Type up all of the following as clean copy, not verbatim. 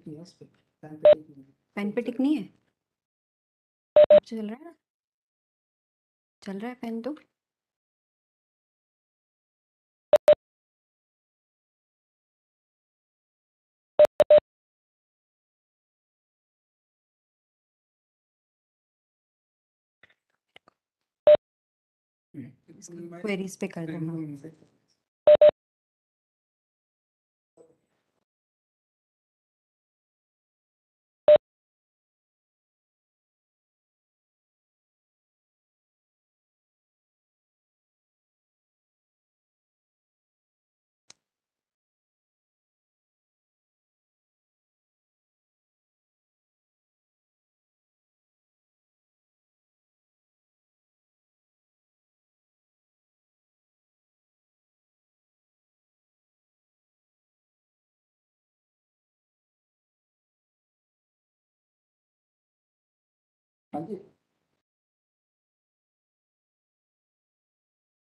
Pen पे टिक नहीं है, अब चल रहा है ना, चल रहा है पेन तो। क्वेरीज पे कर रहा हूँ।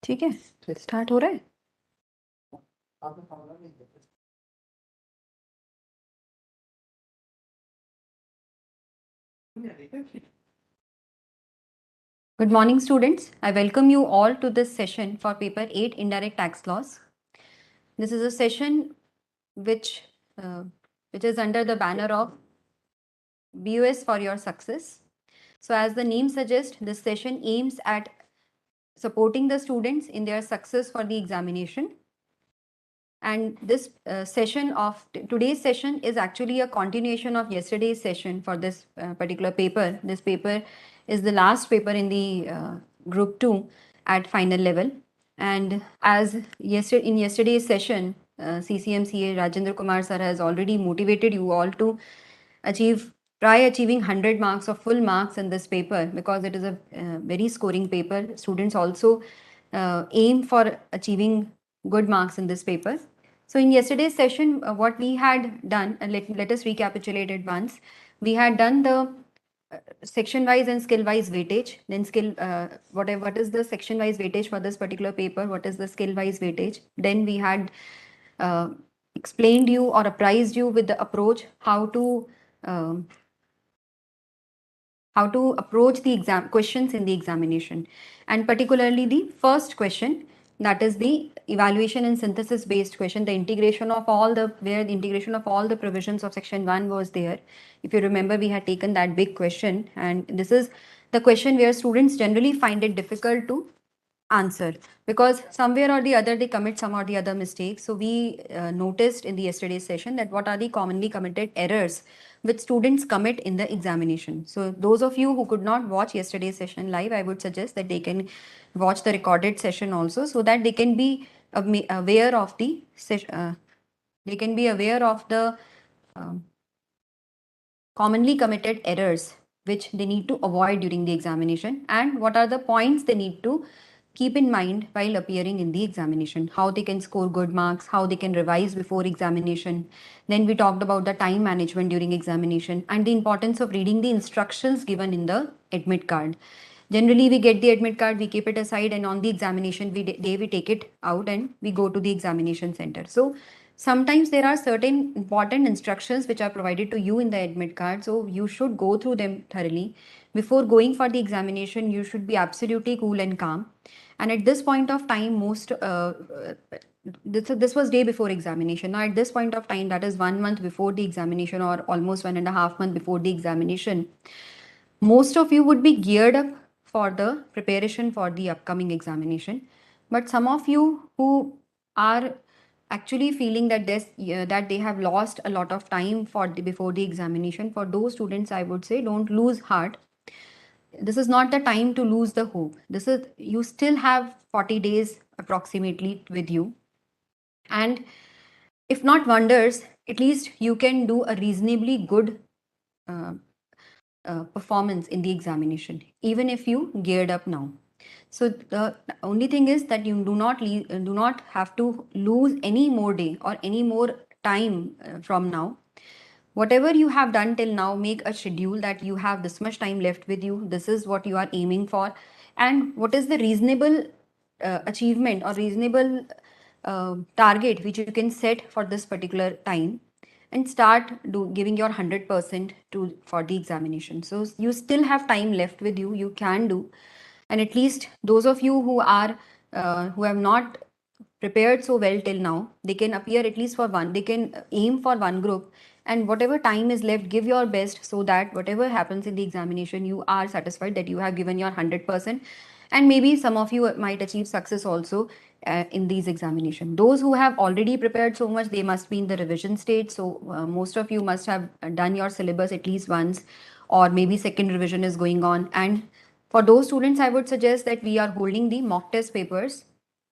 ठीक है, स्टार्ट हो रहा है। Good morning, students. I welcome you all to this session for paper 8 Indirect Tax Laws. This is a session which is under the banner of BoS For Your Success. So as the name suggests, this session aims at supporting the students in their success for the examination. And this session of today's session is actually a continuation of yesterday's session for this particular paper. This paper is the last paper in the group 2 at final level. And as in yesterday's session, CCMCA Rajendra Kumar sir has already motivated you all to try achieving 100 marks or full marks in this paper, because it is a very scoring paper. Students also aim for achieving good marks in this paper. So in yesterday's session, what we had done, and let us recapitulate it once. We had done the section-wise and skill-wise weightage. Then what is the section-wise weightage for this particular paper? What is the skill-wise weightage? Then we had explained you or apprised you with the approach how to approach the questions in the examination, and particularly the first question, that is the evaluation and synthesis based question, the integration of all the provisions of section 1 was there. If you remember, we had taken that big question, and this is the question where students generally find it difficult to answer, because somewhere or the other they commit some or the other mistakes. So we noticed in the yesterday's session that what are the commonly committed errors which students commit in the examination. So those of you who could not watch yesterday's session live, I would suggest that they can watch the recorded session also, so that they can be aware of the commonly committed errors which they need to avoid during the examination, and what are the points they need to keep in mind while appearing in the examination, how they can score good marks, how they can revise before examination. Then we talked about the time management during examination and the importance of reading the instructions given in the admit card. Generally, we get the admit card, we keep it aside, and on the examination day we take it out and we go to the examination center. So sometimes there are certain important instructions which are provided to you in the admit card, so you should go through them thoroughly. Before going for the examination, you should be absolutely cool and calm. And at this point of time, this was day before examination. Now at this point of time, that is 1 month before the examination, or almost 1.5 months before the examination, most of you would be geared up for the preparation for the upcoming examination. But some of you who are actually feeling that that they have lost a lot of time before the examination, for those students I would say, don't lose heart. This is not the time to lose the hope. You still have 40 days approximately with you, and if not wonders, at least you can do a reasonably good performance in the examination, even if you geared up now. So the only thing is that you do not have to lose any more day or any more time from now. Whatever you have done till now, make a schedule that you have this much time left with you. This is what you are aiming for, and what is the reasonable achievement or reasonable target which you can set for this particular time. and start giving your 100% for the examination. So you still have time left with you. You can do, and at least those of you who are who have not prepared so well till now, they can appear at least for one. They can aim for one group, and whatever time is left, give your best so that whatever happens in the examination, you are satisfied that you have given your 100%. And maybe some of you might achieve success also in these examinations. Those who have already prepared so much, they must be in the revision stage. So most of you must have done your syllabus at least once, or maybe second revision is going on. And for those students, I would suggest that we are holding the mock test papers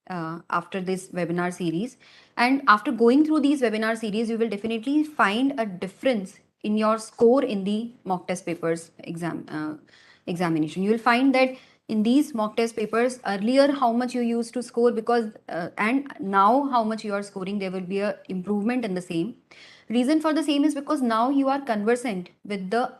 after this webinar series. And after going through these webinar series, you will definitely find a difference in your score in the mock test papers examination. You will find that in these mock test papers, earlier how much you used to score, because and now how much you are scoring, there will be a improvement in the same. Reason for the same is because now you are conversant with the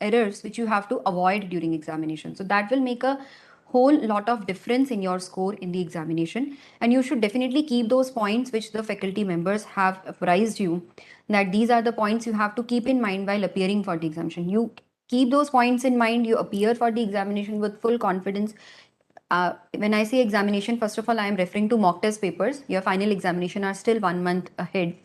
errors which you have to avoid during examination. So that will make a whole lot of difference in your score in the examination, and you should definitely keep those points which the faculty members have apprised you, that these are the points you have to keep in mind while appearing for the examination. You keep those points in mind, you appear for the examination with full confidence. When I say examination, first of all, I am referring to mock test papers. Your final examination are still 1 month ahead.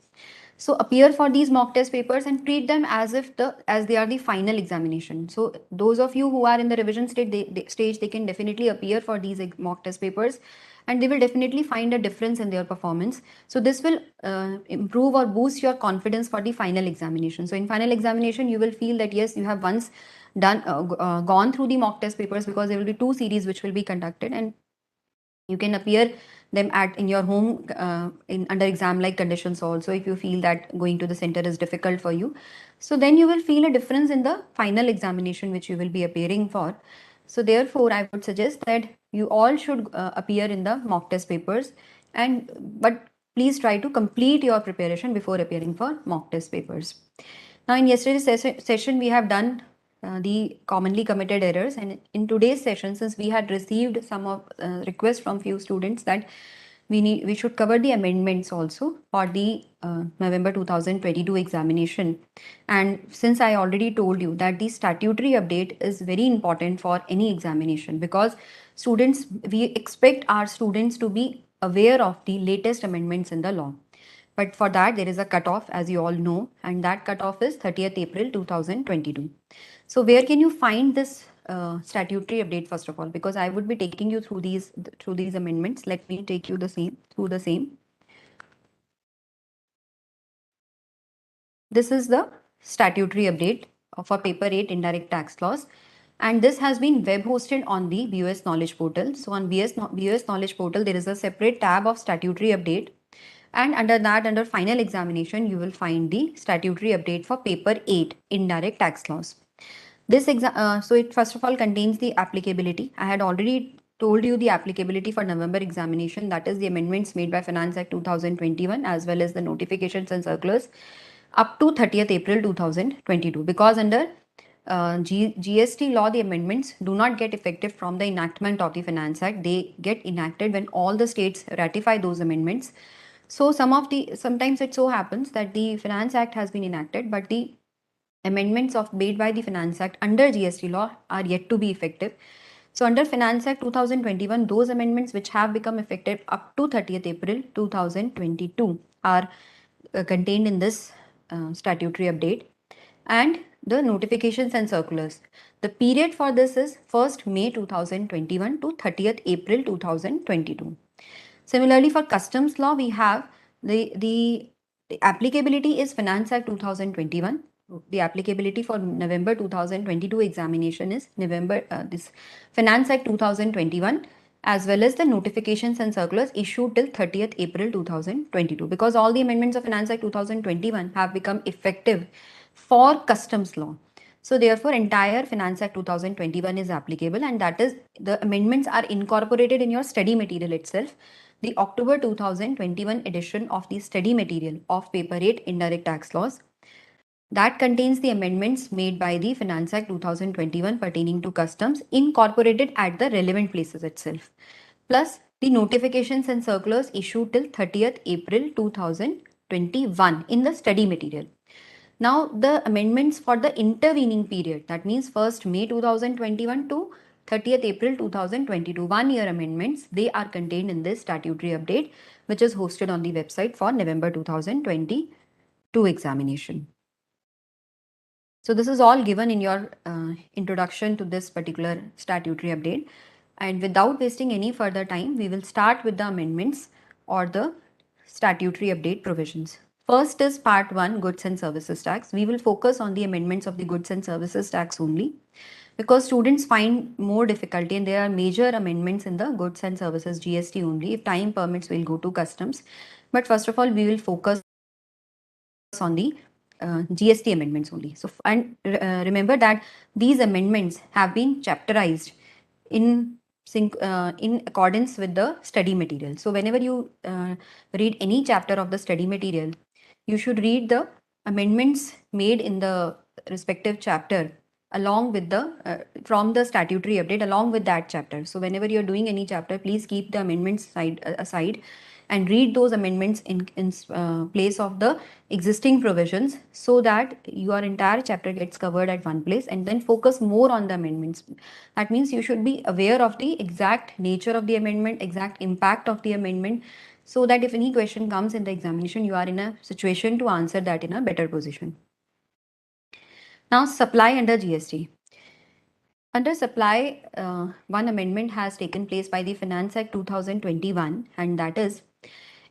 So appear for these mock test papers and treat them as if they are the final examination. So those of you who are in the revision stage, they can definitely appear for these mock test papers, and they will definitely find a difference in their performance. So this will improve or boost your confidence for the final examination. So in final examination, you will feel that yes, you have once gone through the mock test papers, because there will be 2 series which will be conducted, and you can appear them in your home in under exam like conditions also, if you feel that going to the center is difficult for you. So then you will feel a difference in the final examination which you will be appearing for. So therefore I would suggest that you all should appear in the mock test papers, but please try to complete your preparation before appearing for mock test papers. Now in yesterday's session we have done the commonly committed errors, and in today's session, since we had received some of requests from few students that we should cover the amendments also for the November 2022 examination. And since I already told you that the statutory update is very important for any examination, because we expect our students to be aware of the latest amendments in the law. But for that, there is a cutoff, as you all know, and that cutoff is 30th April 2022. So where can you find this statutory update, first of all? Because I would be taking you through these amendments. Let me take you through the same. This is the statutory update for paper 8 indirect tax laws, and this has been web hosted on the BoS Knowledge Portal. So on BoS Knowledge Portal, there is a separate tab of statutory update. And under that, under final examination, you will find the statutory update for paper 8 indirect tax laws. So it first of all contains the applicability. I had already told you the applicability for November examination, that is the amendments made by Finance Act 2021 as well as the notifications and circulars up to 30th April 2022, because under GST law, the amendments do not get effective from the enactment of the Finance Act. They get enacted when all the states ratify those amendments. So sometimes it so happens that the Finance Act has been enacted, but the amendments made by the Finance Act under GST law are yet to be effective. So under Finance Act 2021, those amendments which have become effective up to 30th April 2022 are contained in this statutory update. And the notifications and circulars. The period for this is 1st May 2021 to 30th April 2022. Similarly, for customs law, we have the applicability is Finance Act 2021. The applicability for November 2022 examination is this Finance Act 2021, as well as the notifications and circulars issued till 30th April 2022, because all the amendments of Finance Act 2021 have become effective for customs law. So therefore, entire Finance Act 2021 is applicable, and that is the amendments are incorporated in your study material itself. The October 2021 edition of the study material of paper 8 indirect tax laws, that contains the amendments made by the Finance Act 2021 pertaining to customs, incorporated at the relevant places itself, plus the notifications and circulars issued till 30th April 2022. 2021 in the study material. Now the amendments for the intervening period, that means 1st May 2021 to 30th April 2022, 1 year amendments, they are contained in this statutory update, which is hosted on the website for November 2022 examination. So this is all given in your introduction to this particular statutory update. And without wasting any further time, we will start with the amendments or the statutory update provisions. First is part 1, goods and services tax. We will focus on the amendments of the goods and services tax only, because students find more difficulty and there are major amendments in the goods and services GST only. If time permits, we'll go to customs. But first of all, we will focus on the GST amendments only. So, and remember that these amendments have been chapterized in accordance with the study material. So, whenever you read any chapter of the study material, you should read the amendments made in the respective chapter along with the from the statutory update along with that chapter. So, whenever you're doing any chapter, please keep the amendments aside and read those amendments in place of the existing provisions, so that your entire chapter gets covered at one place, and then focus more on the amendments. That means you should be aware of the exact nature of the amendment, exact impact of the amendment, so that if any question comes in the examination, you are in a situation to answer that in a better position. Now, supply under GST. Under supply, one amendment has taken place by the Finance Act 2021, and that is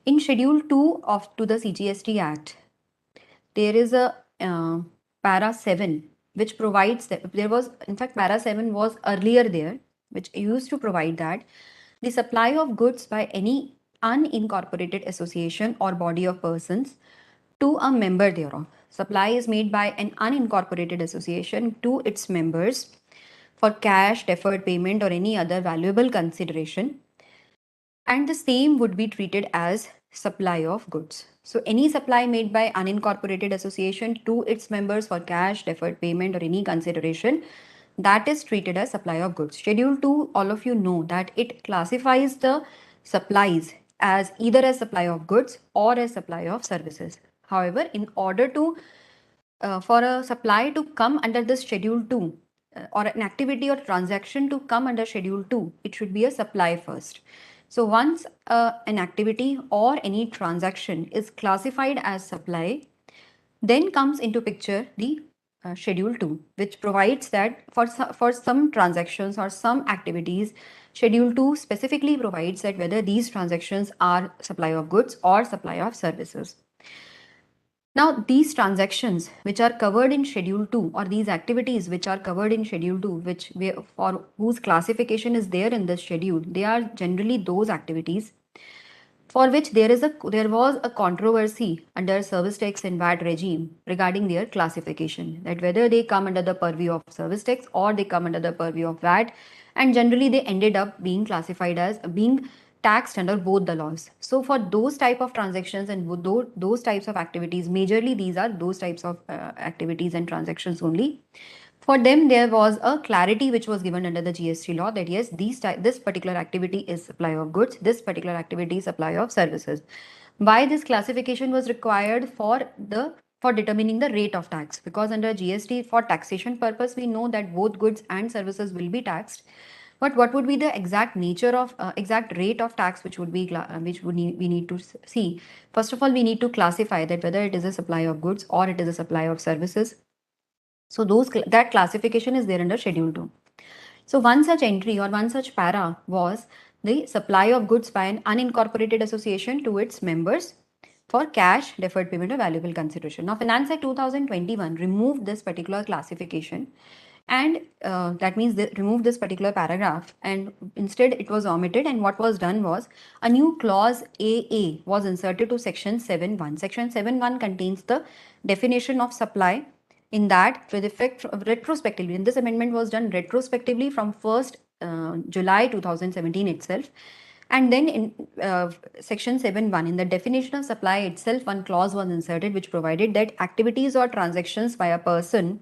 in Schedule 2 of to the CGST Act. There is a para 7 which provides that there was, in fact, para 7 was earlier there, which used to provide that the supply of goods by any unincorporated association or body of persons to a member thereof. Supply is made by an unincorporated association to its members for cash, deferred payment, or any other valuable consideration, and the same would be treated as supply of goods. So any supply made by unincorporated association to its members for cash, deferred payment, or any consideration, that is treated as supply of goods. Schedule 2, all of you know that it classifies the supplies as either as supply of goods or as supply of services. However, in order to for a supply to come under the Schedule 2, or an activity or transaction to come under Schedule 2, it should be a supply first. So once an activity or any transaction is classified as supply, then comes into picture the Schedule 2, which provides that for some transactions or some activities, Schedule 2 specifically provides that whether these transactions are supply of goods or supply of services. Now, these transactions which are covered in Schedule 2, or these activities which are covered in Schedule 2, for whose classification is there in this schedule, they are generally those activities for which there was a controversy under service tax and VAT regime regarding their classification, that whether they come under the purview of service tax or they come under the purview of VAT, and generally they ended up being classified as being taxed under both the laws. So for those type of transactions and those types of activities, majorly these are those types of activities and transactions only. For them, there was a clarity which was given under the GST law that yes, this particular activity is supply of goods, this particular activity is supply of services. Why this classification was required for determining the rate of tax? Because under GST, for taxation purpose, we know that both goods and services will be taxed. But what would be the exact nature of exact rate of tax which would be we need to see? First of all, we need to classify that whether it is a supply of goods or it is a supply of services. So that classification is there under Schedule 2. So one such entry or one such para was the supply of goods by an unincorporated association to its members for cash, deferred payment, or valuable consideration. Now, Finance Act 2021 removed this particular classification, and that means they removed this particular paragraph, and instead it was omitted, and what was done was a new clause AA was inserted to section 7.1. Section 7.1 contains the definition of supply. In that, with effect retrospectively, and this amendment was done retrospectively from 1st July 2017 itself. And then in section 7.1, in the definition of supply itself, one clause was inserted which provided that activities or transactions by a person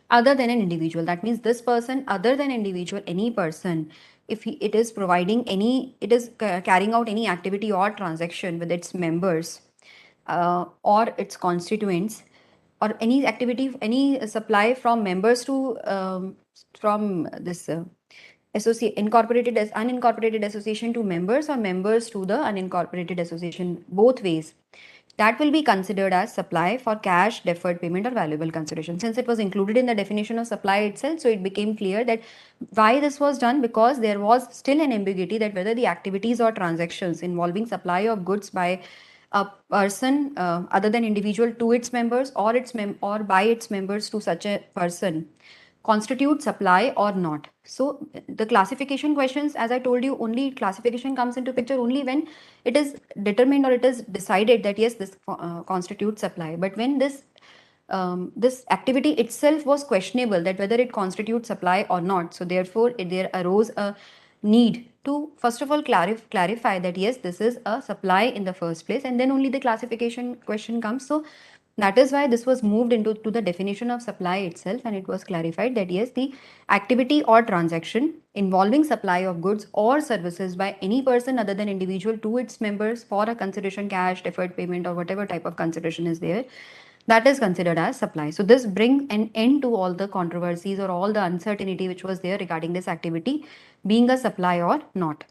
other than an individual, that means this person other than individual, any person, if it is providing any, it is carrying out any activity or transaction with its members, or its constituents, or any activity, any supply from members to from this associate incorporated as unincorporated association to members, or members to the unincorporated association, both ways, that will be considered as supply for cash, deferred payment, or valuable consideration. Since it was included in the definition of supply itself, so it became clear that why this was done, because there was still an ambiguity that whether the activities or transactions involving supply of goods by a person other than individual to its members, or or by its members to such a person, constitute supply or not. So the classification questions, as I told you, only classification comes into picture only when it is determined or it is decided that yes, this constitutes supply. But when this activity itself was questionable, that whether it constitutes supply or not, so therefore there arose a need to first of all clarify that yes, this is a supply in the first place, and then only the classification question comes. So that is why this was moved into the definition of supply itself, and it was clarified that yes, the activity or transaction involving supply of goods or services by any person other than individual to its members for a consideration, cash, deferred payment, or whatever type of consideration is there, that is considered as supply. So this brings an end to all the controversies or all the uncertainty which was there regarding this activity being a supply or not.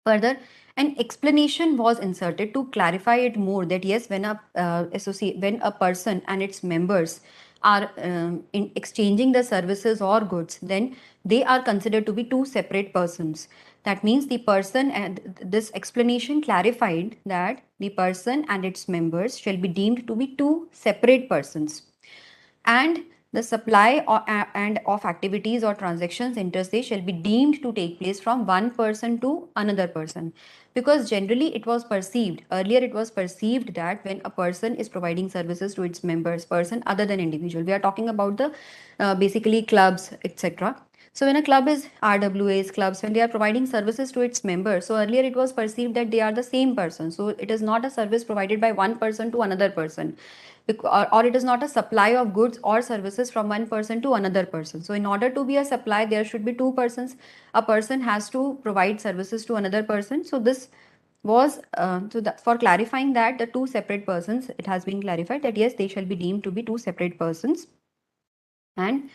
Further, an explanation was inserted to clarify it more, that yes, when when a person and its members are in exchanging the services or goods, then they are considered to be two separate persons. That means the person, and this explanation clarified that the person and its members shall be deemed to be two separate persons, and the supply and of activities or transactions interstate shall be deemed to take place from one person to another person. Because generally it was perceived, earlier it was perceived that when a person is providing services to its members, person other than individual, we are talking about the basically clubs, etc. So when a club is RWAs, clubs, when they are providing services to its members, so earlier it was perceived that they are the same person. So it is not a service provided by one person to another person, or it is not a supply of goods or services from one person to another person. So in order to be a supply, there should be two persons. A person has to provide services to another person. So this was for clarifying that the two separate persons, it has been clarified that yes, they shall be deemed to be two separate persons. And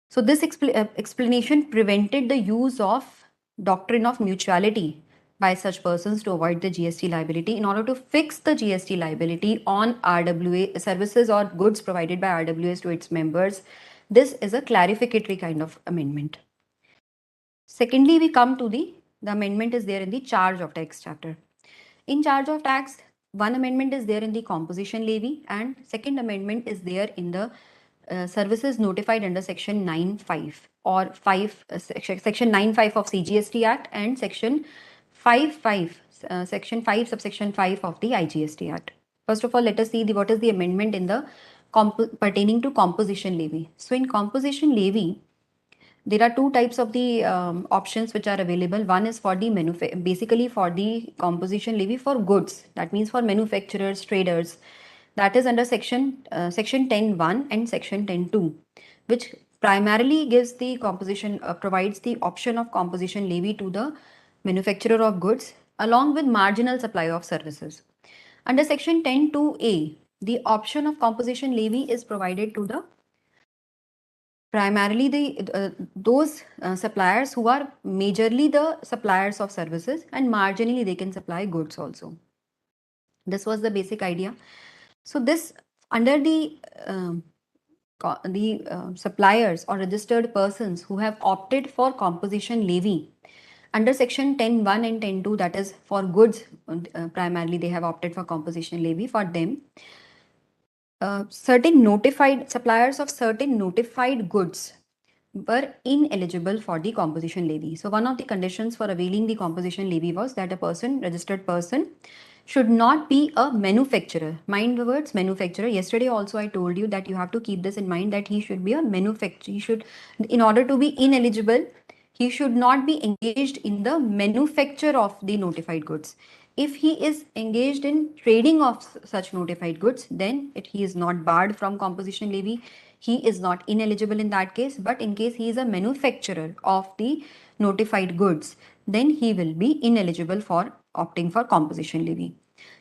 so this explanation prevented the use of doctrine of mutuality by such persons to avoid the GST liability. In order to fix the GST liability on RWA services or goods provided by RWAs to its members, this is a clarificatory kind of amendment. Secondly, we come to the amendment is there in the charge of tax chapter. In charge of tax, one amendment is there in the composition levy, and second amendment is there in the services notified under section 9(5) or 5 section 9(5) of CGST Act, and section 5(5) section 5 subsection 5 of the IGST Act. First of all, let us see what is the amendment in the pertaining to composition levy. So in composition levy, there are two types of the options which are available. One is for the basically for the composition levy for goods, that means for manufacturers, traders, that is under section 10(1) and section 10(2), which primarily gives the composition provides the option of composition levy to the manufacturer of goods along with marginal supply of services. Under section 10(2)(a), the option of composition levy is provided to the primarily those suppliers who are majorly the suppliers of services, and marginally they can supply goods also. This was the basic idea. So this under the suppliers or registered persons who have opted for composition levy under section 10(1) and 10(2), that is for goods, primarily they have opted for composition levy. For them, certain notified suppliers of certain notified goods were ineligible for the composition levy. So one of the conditions for availing the composition levy was that a person, registered person, should not be a manufacturer. Mind the words manufacturer. Yesterday also I told you that you have to keep this in mind, that he should be a manufacturer. He should, in order to be ineligible, he should not be engaged in the manufacture of the notified goods. If he is engaged in trading of such notified goods, then he is not barred from composition levy. He is not ineligible in that case. But in case he is a manufacturer of the notified goods, then he will be ineligible for opting for composition levy.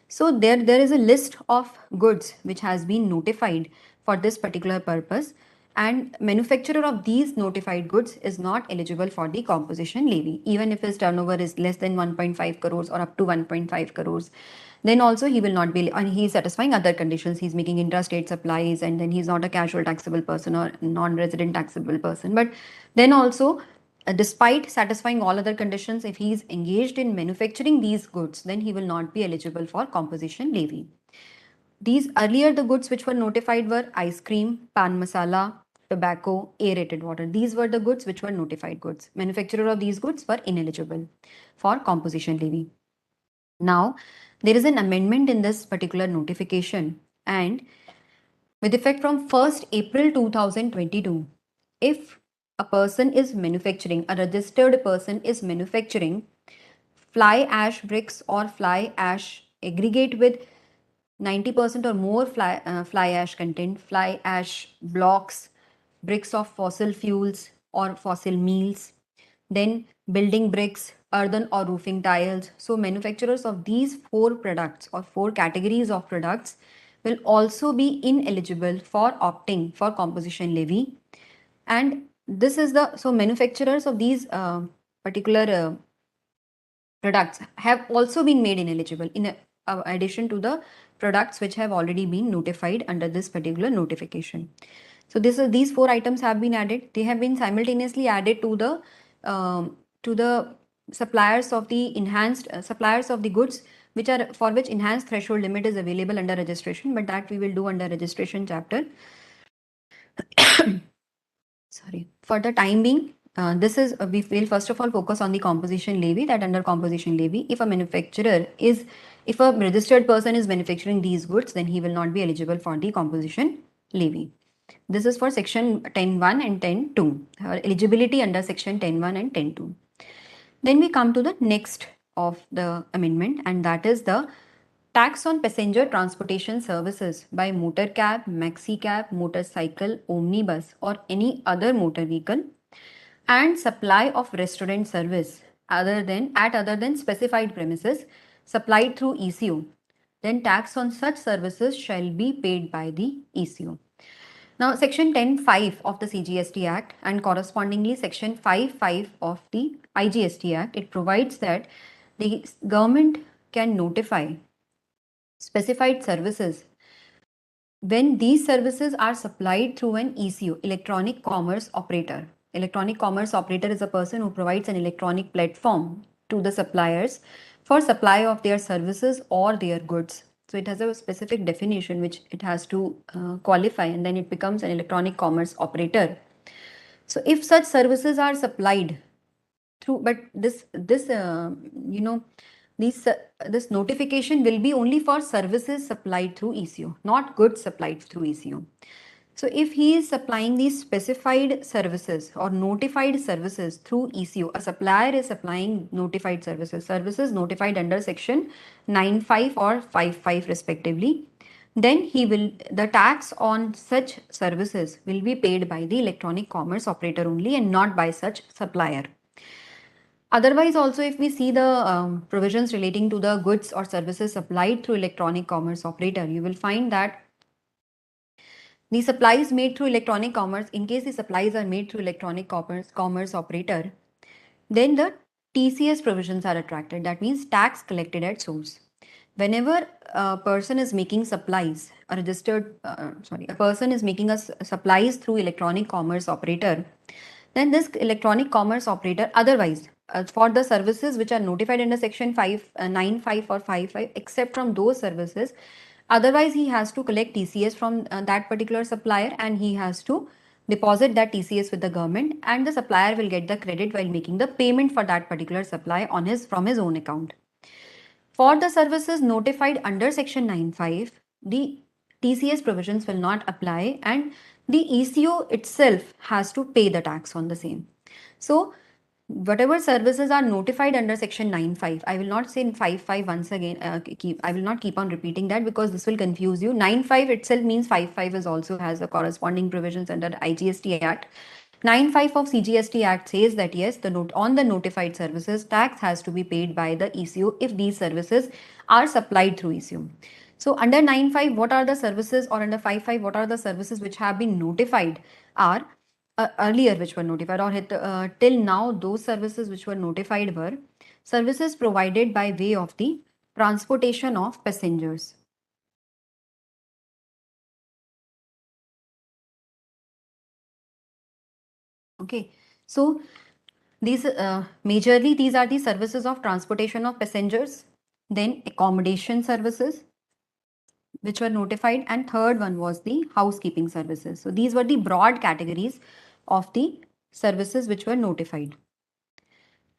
So there is a list of goods which has been notified for this particular purpose, and manufacturer of these notified goods is not eligible for the composition levy, even if his turnover is less than 1.5 crores or up to 1.5 crores. Then also he will not be, and he is satisfying other conditions. He's making intrastate supplies, and then he's not a casual taxable person or non-resident taxable person. But then also, despite satisfying all other conditions, if he is engaged in manufacturing these goods, then he will not be eligible for composition levy. These earlier, the goods which were notified were ice cream, pan masala, tobacco, aerated water. These were the goods which were notified goods. Manufacturer of these goods were ineligible for composition levy. Now, there is an amendment in this particular notification, and with effect from 1st April 2022, if a person is manufacturing, a registered person is manufacturing fly ash bricks or fly ash aggregate with 90% or more fly ash content, fly ash blocks, bricks of fossil fuels or fossil meals, then building bricks, earthen or roofing tiles. So manufacturers of these four products or four categories of products will also be ineligible for opting for composition levy. And this is the, so manufacturers of these particular products have also been made ineligible in addition to the products which have already been notified under this particular notification. So these four items have been added. They have been simultaneously added to the suppliers of the enhanced suppliers of the goods which are for which enhanced threshold limit is available under registration, but that we will do under registration chapter. Sorry. For the time being, this is we will first of all focus on the composition levy. That under composition levy, if a registered person is manufacturing these goods, then he will not be eligible for the composition levy. This is for section 10.1 and 10.2. Eligibility under section 10.1 and 10.2. Then we come to the next of the amendment, and that is the tax on passenger transportation services by motor cab, maxi cab, motorcycle, omnibus, or any other motor vehicle, and supply of restaurant service other than specified premises supplied through ECO. Then tax on such services shall be paid by the ECO. Now, Section 10.5 of the CGST Act and correspondingly Section 5.5 of the IGST Act, it provides that the government can notify specified services when these services are supplied through an ECO, electronic commerce operator. Electronic commerce operator is a person who provides an electronic platform to the suppliers for supply of their services or their goods. So it has a specific definition which it has to qualify, and then it becomes an electronic commerce operator. So if such services are supplied through, but this notification will be only for services supplied through ECO, not goods supplied through ECO. So if he is supplying these specified services or notified services through ECO, a supplier is supplying notified services notified under section 9.5 or 5.5 respectively, then the tax on such services will be paid by the electronic commerce operator only and not by such supplier. Otherwise, also, if we see the provisions relating to the goods or services supplied through electronic commerce operator, you will find that the supplies made through electronic commerce, in case the supplies are made through electronic commerce operator, then the TCS provisions are attracted. That means tax collected at source. Whenever a person is making supplies, a person is making supplies through electronic commerce operator, then this electronic commerce operator, otherwise, for the services which are notified under section 9.5 or 5.5, except from those services, otherwise he has to collect TCS from that particular supplier, and he has to deposit that TCS with the government, and the supplier will get the credit while making the payment for that particular supply from his own account. For the services notified under section 9.5, the TCS provisions will not apply, and the ECO itself has to pay the tax on the same. So whatever services are notified under section 9.5, I will not say in 5.5 once again, I will not keep on repeating that because this will confuse you. 9.5 itself means 5.5 is also has the corresponding provisions under the IGST Act. 9(5) of CGST Act says that yes, on the notified services, tax has to be paid by the ECO if these services are supplied through ECO. So under 9(5), what are the services, or under 5(5), what are the services which have been notified are earlier which were notified, or till now those services which were notified were services provided by way of the transportation of passengers. Okay, so these majorly these are the services of transportation of passengers, then accommodation services which were notified, and third one was the housekeeping services. So these were the broad categories of the services which were notified.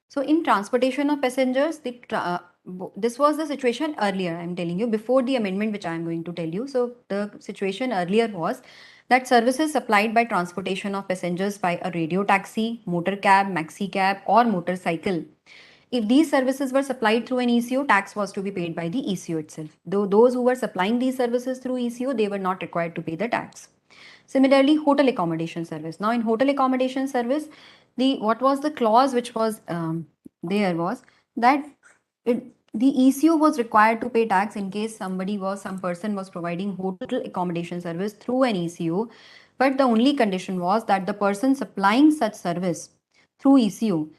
So in transportation of passengers, this was the situation earlier, I'm telling you, before the amendment which I'm going to tell you. So the situation earlier was that services supplied by transportation of passengers by a radio taxi, motor cab, maxi cab or motorcycle. If these services were supplied through an ECO, tax was to be paid by the ECO itself. Though those who were supplying these services through ECO, they were not required to pay the tax. Similarly, hotel accommodation service. Now in hotel accommodation service, what was the clause which was there was that the ECO was required to pay tax in case some person was providing hotel accommodation service through an ECO, but the only condition was that the person supplying such service through ECO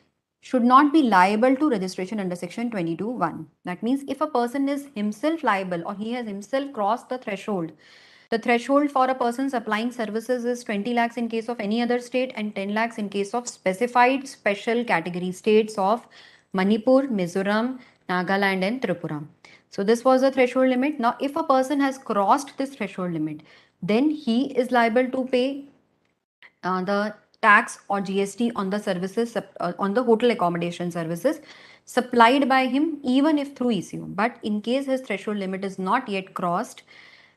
should not be liable to registration under section 22(1). That means if a person is himself liable or he has himself crossed the threshold. The threshold for a person supplying services is 20 lakhs in case of any other state and 10 lakhs in case of specified special category states of Manipur, Mizoram, Nagaland and Tripura. So this was the threshold limit. Now if a person has crossed this threshold limit, then he is liable to pay the tax or GST on the services, on the hotel accommodation services supplied by him even if through ECO. But in case his threshold limit is not yet crossed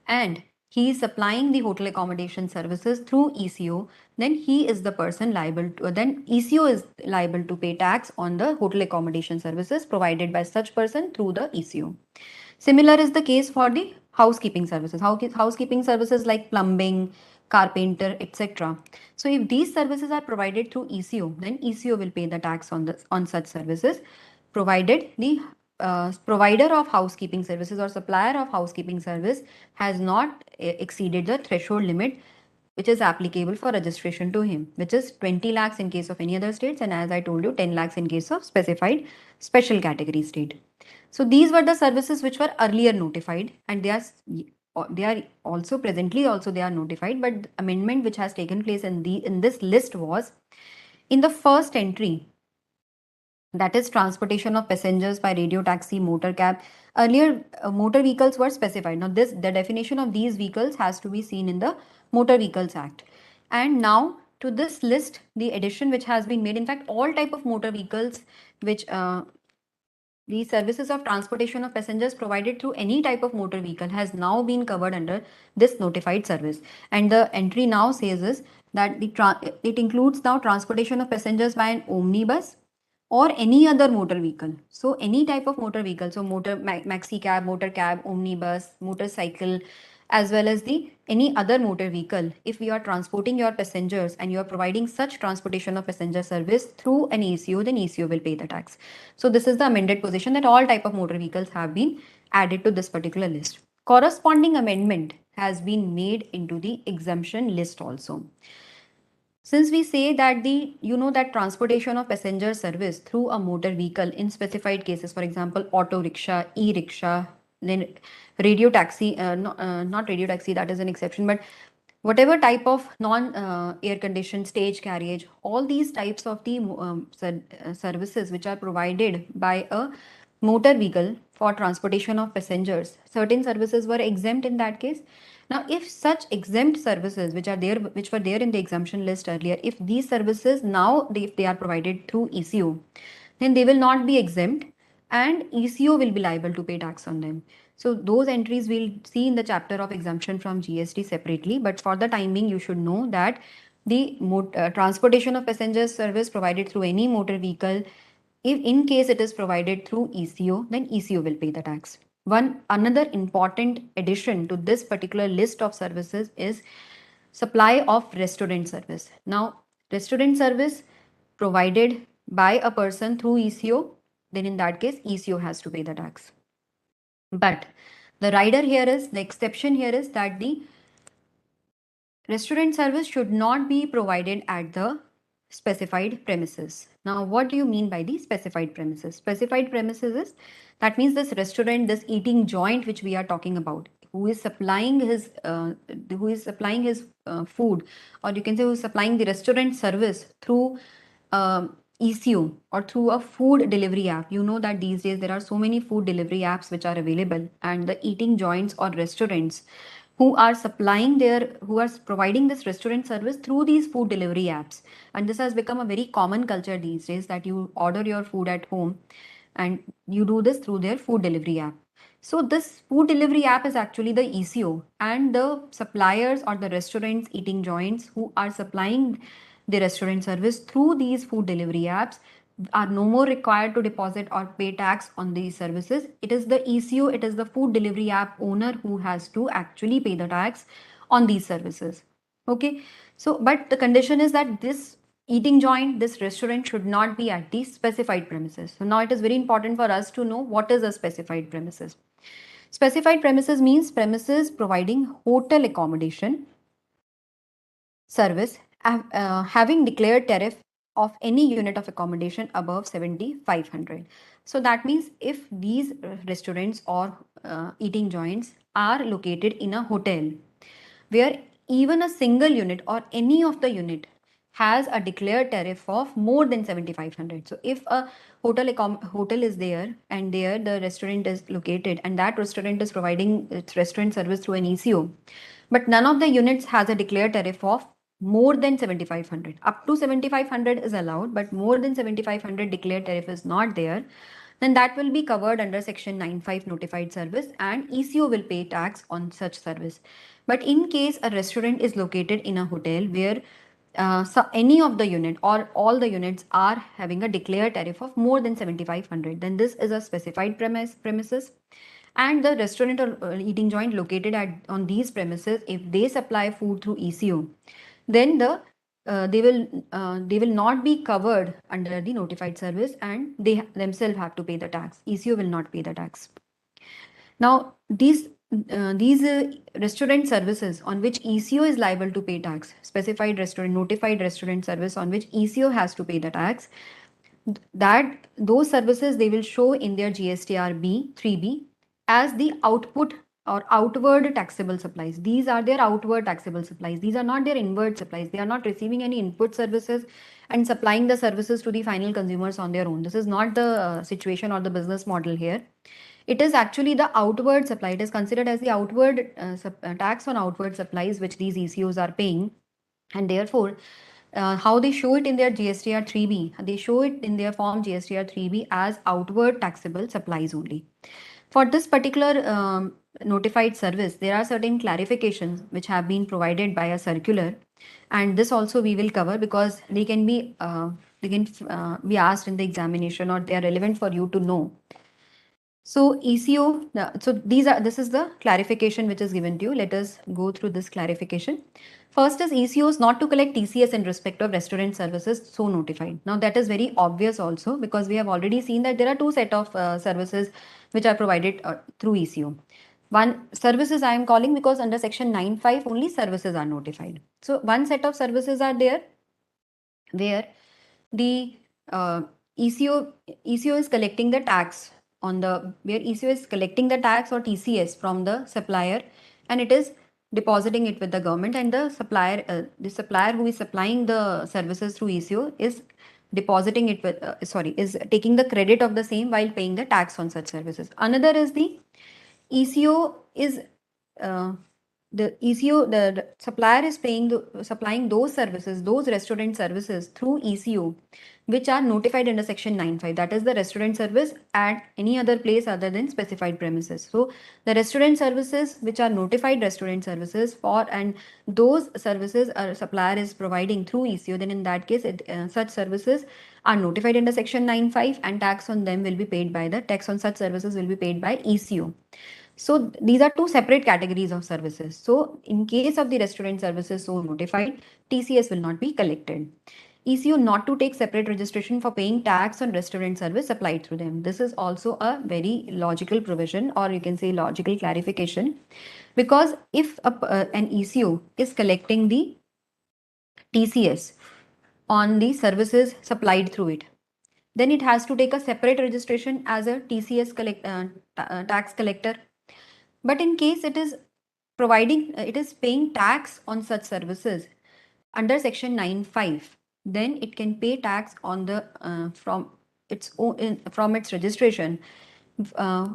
and he is supplying the hotel accommodation services through ECO, then he is the person liable to, then ECO is liable to pay tax on the hotel accommodation services provided by such person through the ECO. Similar is the case for the housekeeping services. Housekeeping services like plumbing, carpenter, etc. So if these services are provided through ECO, then ECO will pay the tax on such services, provided the provider of housekeeping services or supplier of housekeeping service has not exceeded the threshold limit which is applicable for registration to him, which is 20 lakhs in case of any other states, and as I told you, 10 lakhs in case of specified special category state. So these were the services which were earlier notified, and they are also presently also they are notified, but the amendment which has taken place in this list was in the first entry, that is transportation of passengers by radio taxi, motor cab. Earlier motor vehicles were specified. Now the definition of these vehicles has to be seen in the Motor Vehicles Act, and now to this list the addition which has been made, in fact all type of motor vehicles which the services of transportation of passengers provided through any type of motor vehicle has now been covered under this notified service. And the entry now says is that it includes now transportation of passengers by an omnibus or any other motor vehicle. So any type of motor vehicle, so maxi cab, motor cab, omnibus, motorcycle, as well as the any other motor vehicle. If we are transporting your passengers and you are providing such transportation of passenger service through an ECO, then ECO will pay the tax. So this is the amended position that all type of motor vehicles have been added to this particular list. Corresponding amendment has been made into the exemption list also. Since we say that that transportation of passenger service through a motor vehicle in specified cases, for example, auto rickshaw, e-rickshaw, then radio taxi, not radio taxi, that is an exception, but whatever type of non-air conditioned stage carriage, all these types of the services which are provided by a motor vehicle for transportation of passengers, certain services were exempt in that case. Now, if such exempt services which were there in the exemption list earlier, if these services now if they are provided through ECO, then they will not be exempt and ECO will be liable to pay tax on them. So those entries we'll see in the chapter of exemption from GST separately, but for the time being you should know that the transportation of passengers service provided through any motor vehicle, if in case it is provided through ECO, then ECO will pay the tax. Another important addition to this particular list of services is supply of restaurant service. Now, restaurant service provided by a person through ECO, then in that case, ECO has to pay the tax. But the rider here is, the exception here is that the restaurant service should not be provided at the specified premises. Now, what do you mean by the specified premises? Specified premises is, that means this restaurant, this eating joint which we are talking about, who is supplying his food, or you can say who is supplying the restaurant service through ECO or through a food delivery app. You know that these days there are so many food delivery apps which are available, and the eating joints or restaurants who are providing this restaurant service through these food delivery apps. And this has become a very common culture these days, that you order your food at home and you do this through their food delivery app. So this food delivery app is actually the ECO, and the suppliers or the restaurants, eating joints who are supplying the restaurant service through these food delivery apps are no more required to deposit or pay tax on these services. It is the ECO, it is the food delivery app owner who has to actually pay the tax on these services. Okay, so but the condition is that this eating joint, this restaurant should not be at the specified premises. So now it is very important for us to know what is a specified premises. Specified premises means premises providing hotel accommodation service having declared tariff of any unit of accommodation above 7,500. So that means if these restaurants or eating joints are located in a hotel where even a single unit or any of the unit has a declared tariff of more than 7,500. So if a hotel is there and there the restaurant is located and that restaurant is providing its restaurant service through an ECO, but none of the units has a declared tariff of more than 7,500. Up to 7,500 is allowed, but more than 7,500 declared tariff is not there, then that will be covered under section 95 notified service, and ECO will pay tax on such service. But in case a restaurant is located in a hotel where so any of the unit or all the units are having a declared tariff of more than 7,500, then this is a specified premises. And the restaurant or eating joint located on these premises, if they supply food through ECO, then they will not be covered under the notified service, and they themselves have to pay the tax. ECO will not pay the tax. Now these restaurant services on which ECO is liable to pay tax, specified restaurant, notified restaurant service on which ECO has to pay the tax, that those services they will show in their GSTR B 3B as the output or outward taxable supplies. These are their outward taxable supplies. These are not their inward supplies. They are not receiving any input services and supplying the services to the final consumers on their own. This is not the situation or the business model here. It is actually the outward supply. It is considered as the outward tax on outward supplies which these ECOs are paying, and therefore how they show it in their GSTR 3B, they show it in their form GSTR 3B as outward taxable supplies only. For this particular notified service, there are certain clarifications which have been provided by a circular, and this also we will cover because they can be asked in the examination, or they are relevant for you to know. So ECO, this is the clarification which is given to you. Let us go through this clarification. First is ECOs not to collect TCS in respect of restaurant services so notified. Now that is very obvious also, because we have already seen that there are two set of services which are provided through ECO. One services I am calling because under section 9(5) only services are notified. So one set of services are there where the ECO is collecting the tax where ECO is collecting the tax or TCS from the supplier, and it is depositing it with the government, and the supplier who is supplying the services through ECO is depositing it with is taking the credit of the same while paying the tax on such services. Another is the ECO is the supplier is supplying those services, those restaurant services through ECO, which are notified under section 9(5). That is the restaurant service at any other place other than specified premises. So the restaurant services which are notified restaurant services and those services a supplier is providing through ECO, then in that case such services are notified under section 9(5), and tax on them will be paid by tax on such services will be paid by ECO. So these are two separate categories of services. So in case of the restaurant services so notified, TCS will not be collected. ECU not to take separate registration for paying tax on restaurant service applied through them. This is also a very logical provision, or you can say logical clarification, because if an ECU is collecting the TCS on the services supplied through it, then it has to take a separate registration as a TCS tax collector. But in case it is it is paying tax on such services under section 9(5), then it can pay tax on the from its registration,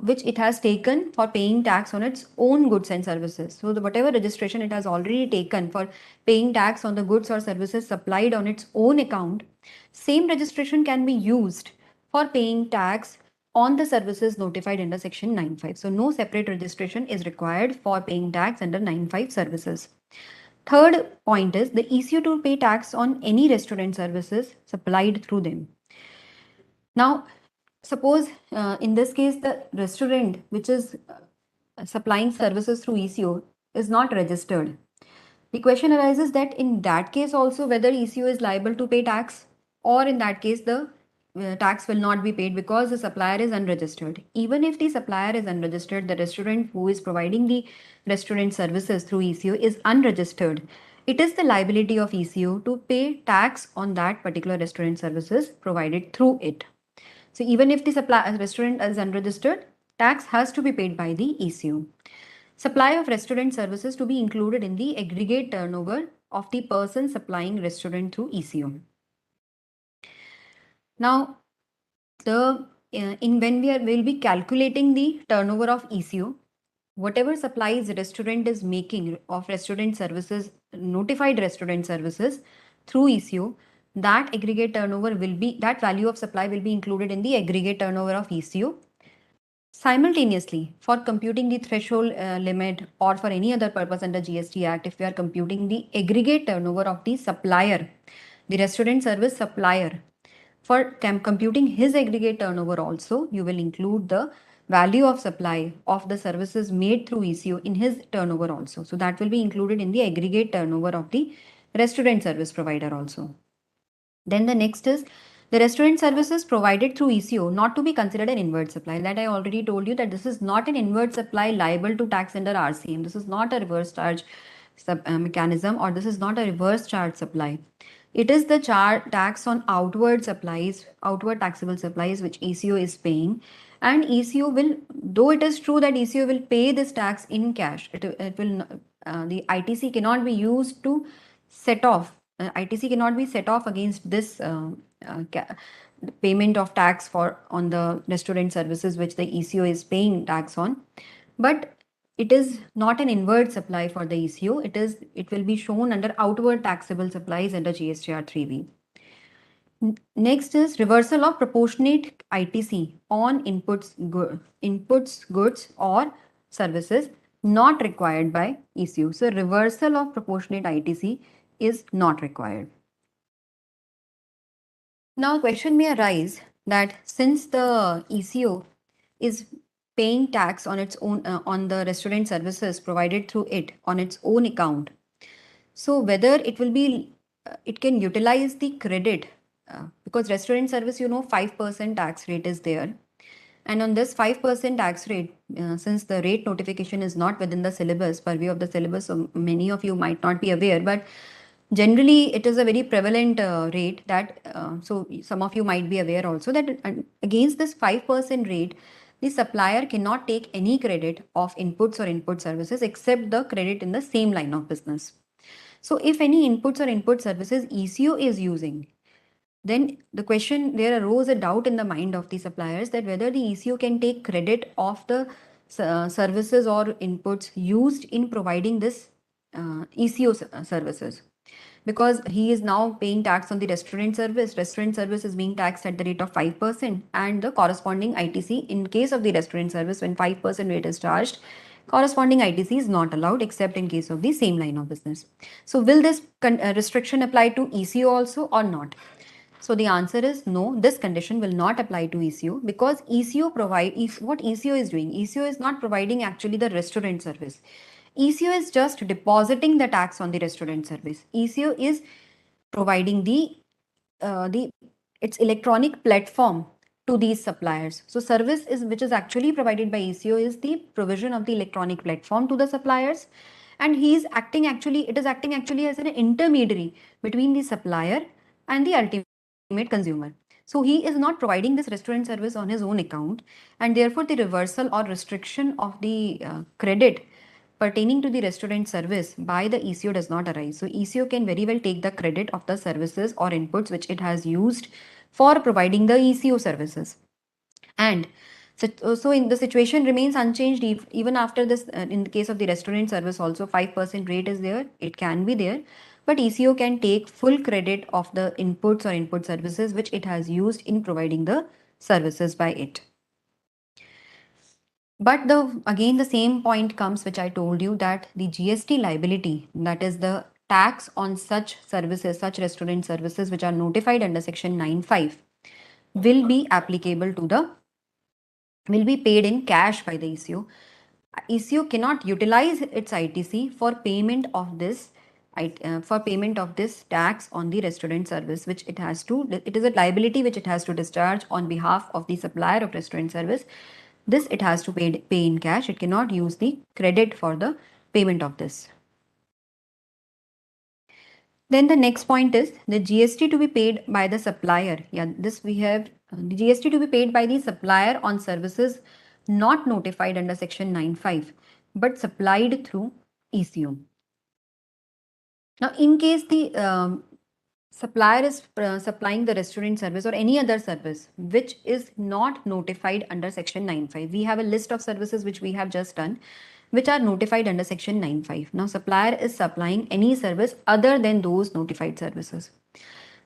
which it has taken for paying tax on its own goods and services. So whatever registration it has already taken for paying tax on the goods or services supplied on its own account, same registration can be used for paying tax on the services notified under section 9(5). So no separate registration is required for paying tax under 9(5) services. Third point is the ECU to pay tax on any restaurant services supplied through them. Now, suppose in this case the restaurant which is supplying services through ECU is not registered. The question arises that in that case also whether ECU is liable to pay tax, or in that case the tax will not be paid because the supplier is unregistered. Even if the supplier is unregistered, the restaurant who is providing the restaurant services through ECU is unregistered, it is the liability of ECU to pay tax on that particular restaurant services provided through it. So even if the restaurant is unregistered, tax has to be paid by the ECU. Supply of restaurant services to be included in the aggregate turnover of the person supplying restaurant through ECU. Now, when we'll be calculating the turnover of ECU, whatever supplies restaurant is making of restaurant services, notified restaurant services through ECU, that aggregate turnover will be, that value of supply will be included in the aggregate turnover of ECU. Simultaneously, for computing the threshold limit or for any other purpose under GST Act, if we are computing the aggregate turnover of the supplier, the restaurant service supplier, for computing his aggregate turnover also, you will include the value of supply of the services made through ECU in his turnover also. So that will be included in the aggregate turnover of the restaurant service provider also. Then the next is the restaurant services provided through ECO not to be considered an inward supply. That I already told you that this is not an inward supply liable to tax under RCM. This is not a reverse charge mechanism, or this is not a reverse charge supply. It is the tax on outward supplies, outward taxable supplies, which ECO is paying. And ECO will, though it is true that ECO will pay this tax in cash, it will the ITC cannot be used to set off. ITC cannot be set off against this payment of tax for on the restaurant services which the ECO is paying tax on. But it is not an inward supply for the ECO. It will be shown under outward taxable supplies under GSTR 3B. Next is reversal of proportionate ITC on inputs, goods or services not required by ECU. So reversal of proportionate ITC is not required. Now question may arise that since the ECO is paying tax on its own on the restaurant services provided through it on its own account, so whether it will be it can utilize the credit because restaurant service 5% tax rate is there, and on this 5% tax rate, since the rate notification is not within the syllabus, purview of the syllabus, so many of you might not be aware, but generally it is a very prevalent rate that so some of you might be aware also that against this 5% rate, the supplier cannot take any credit of inputs or input services except the credit in the same line of business. So if any inputs or input services ECO is using, then there arose a doubt in the mind of the suppliers that whether the ECO can take credit of the services or inputs used in providing this ECO services. Because he is now paying tax on the restaurant service. Restaurant service is being taxed at the rate of 5%, and the corresponding ITC in case of the restaurant service, when 5% rate is charged, corresponding ITC is not allowed except in case of the same line of business. So will this restriction apply to ECO also or not? So the answer is no, this condition will not apply to ECO, because what ECO is doing, ECO is not providing actually the restaurant service. ECO is just depositing the tax on the restaurant service. ECO is providing the its electronic platform to these suppliers. So service is which is actually provided by ECO is the provision of the electronic platform to the suppliers, and it is acting actually as an intermediary between the supplier and the ultimate consumer. So he is not providing this restaurant service on his own account, and therefore the reversal or restriction of the credit pertaining to the restaurant service by the ECO does not arise. So ECO can very well take the credit of the services or inputs which it has used for providing the ECO services. And so in the situation remains unchanged even after this. In the case of the restaurant service also, 5% rate is there, it can be there, but ECO can take full credit of the inputs or input services which it has used in providing the services by it. But again the same point comes which I told you, that the GST liability, that is the tax on such services, such restaurant services which are notified under section 9(5), will be paid in cash by the ECO. ECO cannot utilize its ITC for payment of this tax on the restaurant service, which it is a liability which it has to discharge on behalf of the supplier of restaurant service. This it has to pay in cash. It cannot use the credit for the payment of this. Then the next point is the GST to be paid by the supplier. Yeah, this we have the GST to be paid by the supplier on services not notified under section 9(5) but supplied through ECO. Now, in case the supplier is supplying the restaurant service or any other service which is not notified under section 9(5), we have a list of services which we have just done which are notified under section 9(5). Now supplier is supplying any service other than those notified services,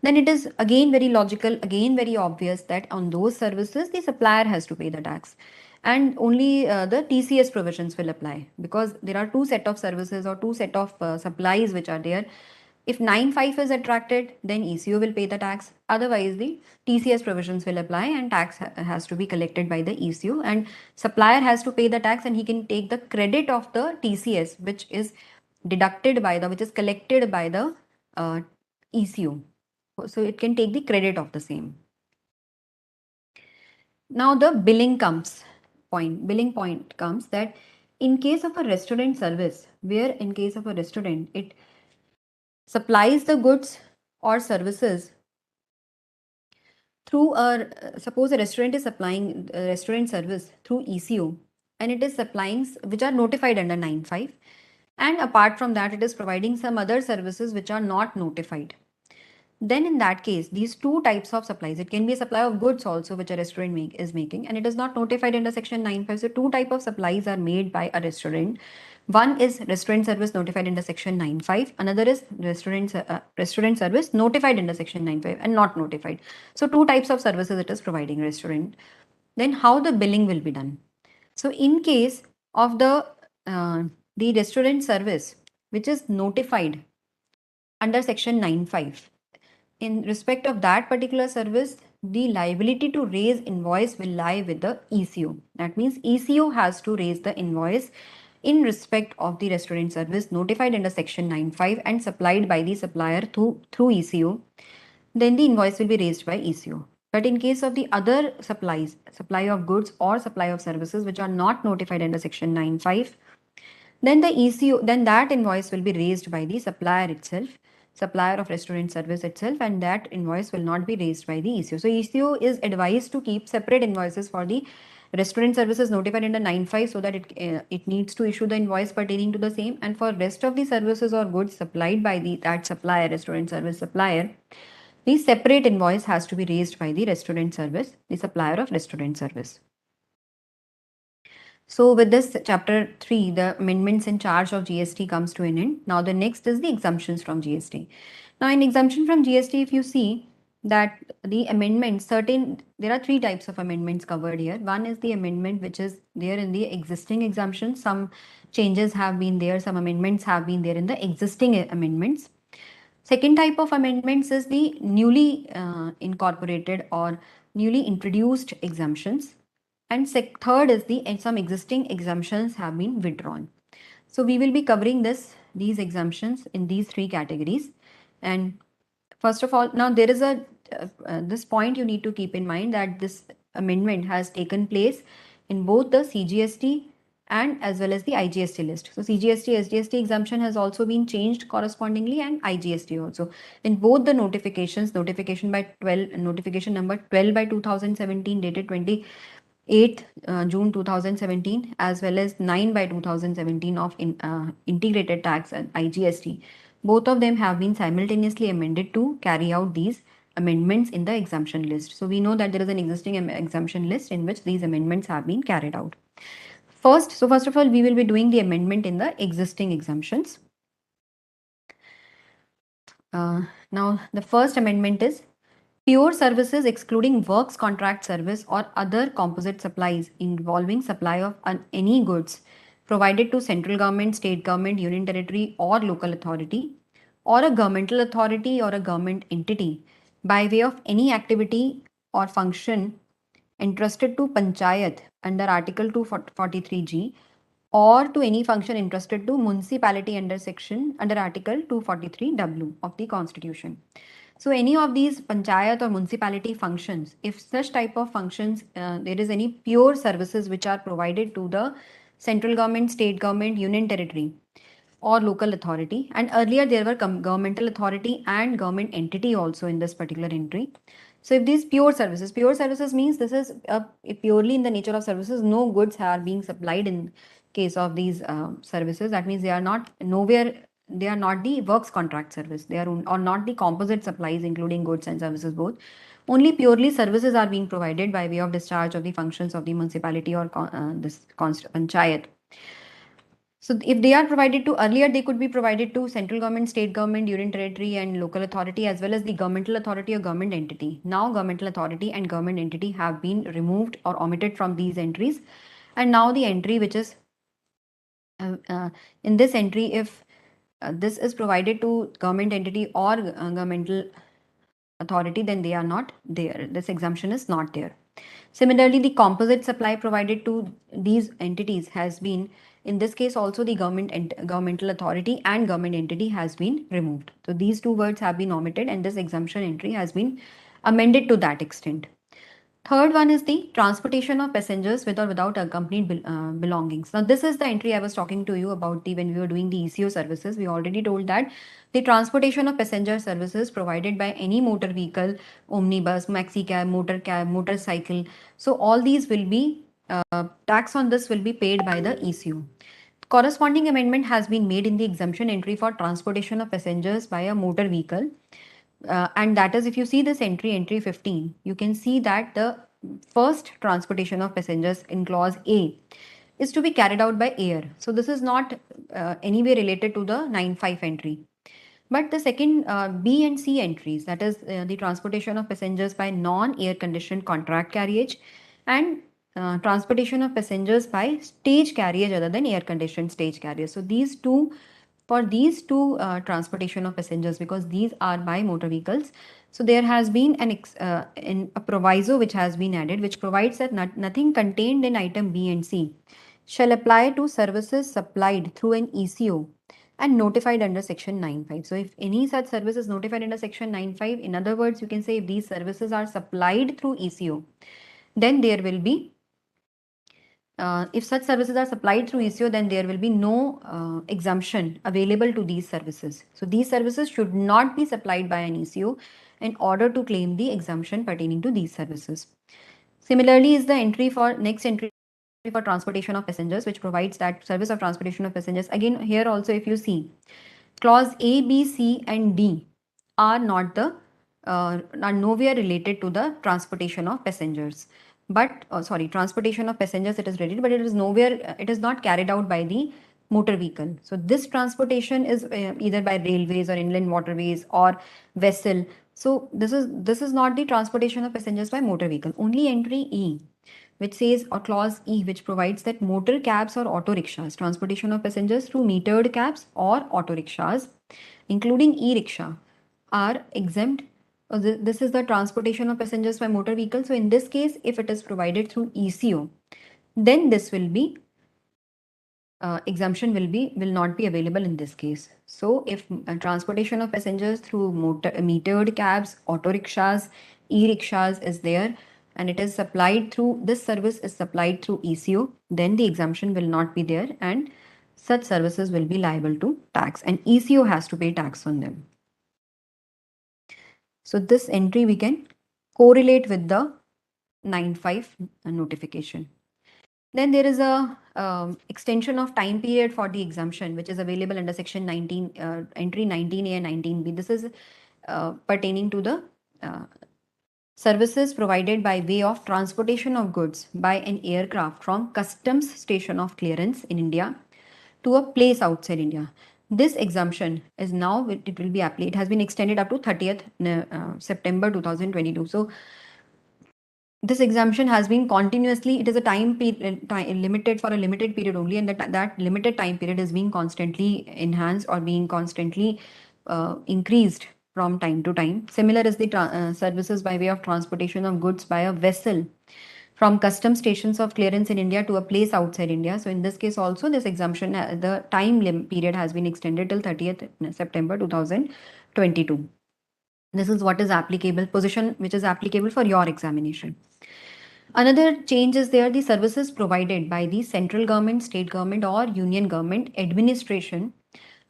then it is again very logical, again very obvious that on those services the supplier has to pay the tax, and only the TCS provisions will apply, because there are two set of services or two set of supplies which are there. If 9(5) is attracted, then ECO will pay the tax. Otherwise, the TCS provisions will apply and tax has to be collected by the ECO, and supplier has to pay the tax, and he can take the credit of the TCS which is collected by the ECO. So it can take the credit of the same. Now the billing point comes that in case of a restaurant service, where in case of a restaurant it supplies the goods or services through suppose a restaurant is supplying a restaurant service through ECO, and it is supplying which are notified under 9(5), and apart from that it is providing some other services which are not notified. Then in that case, these two types of supplies, it can be a supply of goods also which a restaurant is making, and it is not notified under section 9(5). So two type of supplies are made by a restaurant. One is restaurant service notified under section 9(5). Another is restaurant service notified under section 9(5) and not notified. So two types of services it is providing restaurant. Then how the billing will be done? So in case of the restaurant service which is notified under section 9(5), in respect of that particular service, the liability to raise invoice will lie with the ECO. That means ECO has to raise the invoice in respect of the restaurant service notified under section 9(5) and supplied by the supplier through ECO. Then the invoice will be raised by ECO. But in case of the other supplies, supply of goods or supply of services which are not notified under section 9(5), then that invoice will be raised by the supplier itself, supplier of restaurant service itself, and that invoice will not be raised by the ECO. So ECO is advised to keep separate invoices for the restaurant services notified under 9(5) so that it needs to issue the invoice pertaining to the same, and for rest of the services or goods supplied by that supplier, restaurant service supplier, the separate invoice has to be raised by the restaurant service, the supplier of restaurant service. So with this chapter 3, the amendments in charge of GST comes to an end. Now the next is the exemptions from GST. Now in exemption from GST, if you see that the amendments, there are three types of amendments covered here. One is the amendment which is there in the existing exemptions. Some changes have been there, some amendments have been there in the existing amendments. Second type of amendments is the newly incorporated or newly introduced exemptions. And third is some existing exemptions have been withdrawn. So we will be covering these exemptions in these three categories. And first of all, now there is this point you need to keep in mind, that this amendment has taken place in both the CGST and as well as the IGST list. So CGST, SGST exemption has also been changed correspondingly, and IGST also. In both the notifications, notification number 12 by 2017 dated 28th June 2017, as well as 9 by 2017 of integrated tax and IGST. Both of them have been simultaneously amended to carry out these amendments in the exemption list. So we know that there is an existing exemption list in which these amendments have been carried out. First of all, we will be doing the amendment in the existing exemptions. Now, the first amendment is pure services excluding works contract service or other composite supplies involving supply of any goods provided to central government, state government, union territory or local authority, or a governmental authority or a government entity by way of any activity or function entrusted to panchayat under Article 243G, or to any function entrusted to municipality under Article 243W of the Constitution. So any of these panchayat or municipality functions, if such type of functions, there is any pure services which are provided to the central government, state government, union territory or local authority, and earlier there were governmental authority and government entity also in this particular entry. So if these pure services means this is purely in the nature of services, no goods are being supplied in case of these services. That means they are not the works contract service. They are or not the composite supplies including goods and services both. Only purely services are being provided by way of discharge of the functions of the municipality or this panchayat. So if they are provided to, earlier they could be provided to central government, state government, union territory and local authority, as well as the governmental authority or government entity. Now governmental authority and government entity have been removed or omitted from these entries. And now the entry which is in this entry, if this is provided to government entity or governmental authority, then they are not there. This exemption is not there. Similarly, the composite supply provided to these entities has been, in this case also the governmental authority and government entity has been removed. So these two words have been omitted and this exemption entry has been amended to that extent. Third one is the transportation of passengers with or without accompanied belongings. Now, this is the entry I was talking to you about when we were doing the ECO services. We already told that the transportation of passenger services provided by any motor vehicle, omnibus, maxi cab, motorcycle. So, all these will be, tax on this will be paid by the ECO. Corresponding amendment has been made in the exemption entry for transportation of passengers by a motor vehicle. And that is, if you see this entry 15, you can see that the first transportation of passengers in clause A is to be carried out by air. So this is not anyway related to the 9(5) entry. But the second B and C entries, that is the transportation of passengers by non-air conditioned contract carriage and transportation of passengers by stage carriage other than air conditioned stage carriage. So these two transportation of passengers, because these are by motor vehicles, so there has been a proviso which has been added, which provides that nothing contained in item B and C shall apply to services supplied through an ECO and notified under section 9(5). So if any such service is notified under section 9(5), in other words, you can say if these services are supplied through ECO, then there will be if such services are supplied through ECO, then there will be no exemption available to these services. So these services should not be supplied by an ECO in order to claim the exemption pertaining to these services. Similarly is the next entry for transportation of passengers, which provides that service of transportation of passengers. Again, here also, if you see, clause A, B, C and D are nowhere related to the transportation of passengers. But transportation of passengers, it is related, but it is nowhere, it is not carried out by the motor vehicle. So this transportation is either by railways or inland waterways or vessel. So this is not the transportation of passengers by motor vehicle. Only entry E, which says, or clause E, which provides that motor cabs or auto rickshaws, transportation of passengers through metered cabs or auto rickshaws, including e-rickshaw, are exempt. This is the transportation of passengers by motor vehicle. So in this case, if it is provided through ECO, then this will be exemption will not be available in this case. So if transportation of passengers through metered cabs, auto rickshaws, e-rickshaws is there, and it is supplied through, this service is supplied through ECO, then the exemption will not be there, and such services will be liable to tax, and ECO has to pay tax on them. So this entry we can correlate with the 9(5) notification. Then there is a extension of time period for the exemption, which is available under section 19, entry 19A and 19B. This is pertaining to the services provided by way of transportation of goods by an aircraft from customs station of clearance in India to a place outside India. This exemption is now, it will be applied, it has been extended up to 30th September 2022. So this exemption has been continuously, it is a time limited for a limited period only, and that limited time period is being constantly enhanced or being constantly increased from time to time. Similar is the services by way of transportation of goods by a vessel from custom stations of clearance in India to a place outside India. So in this case also, this exemption, the time period has been extended till 30th September 2022. This is what is applicable, position which is applicable for your examination. Another change is there, the services provided by the central government, state government, or union government administration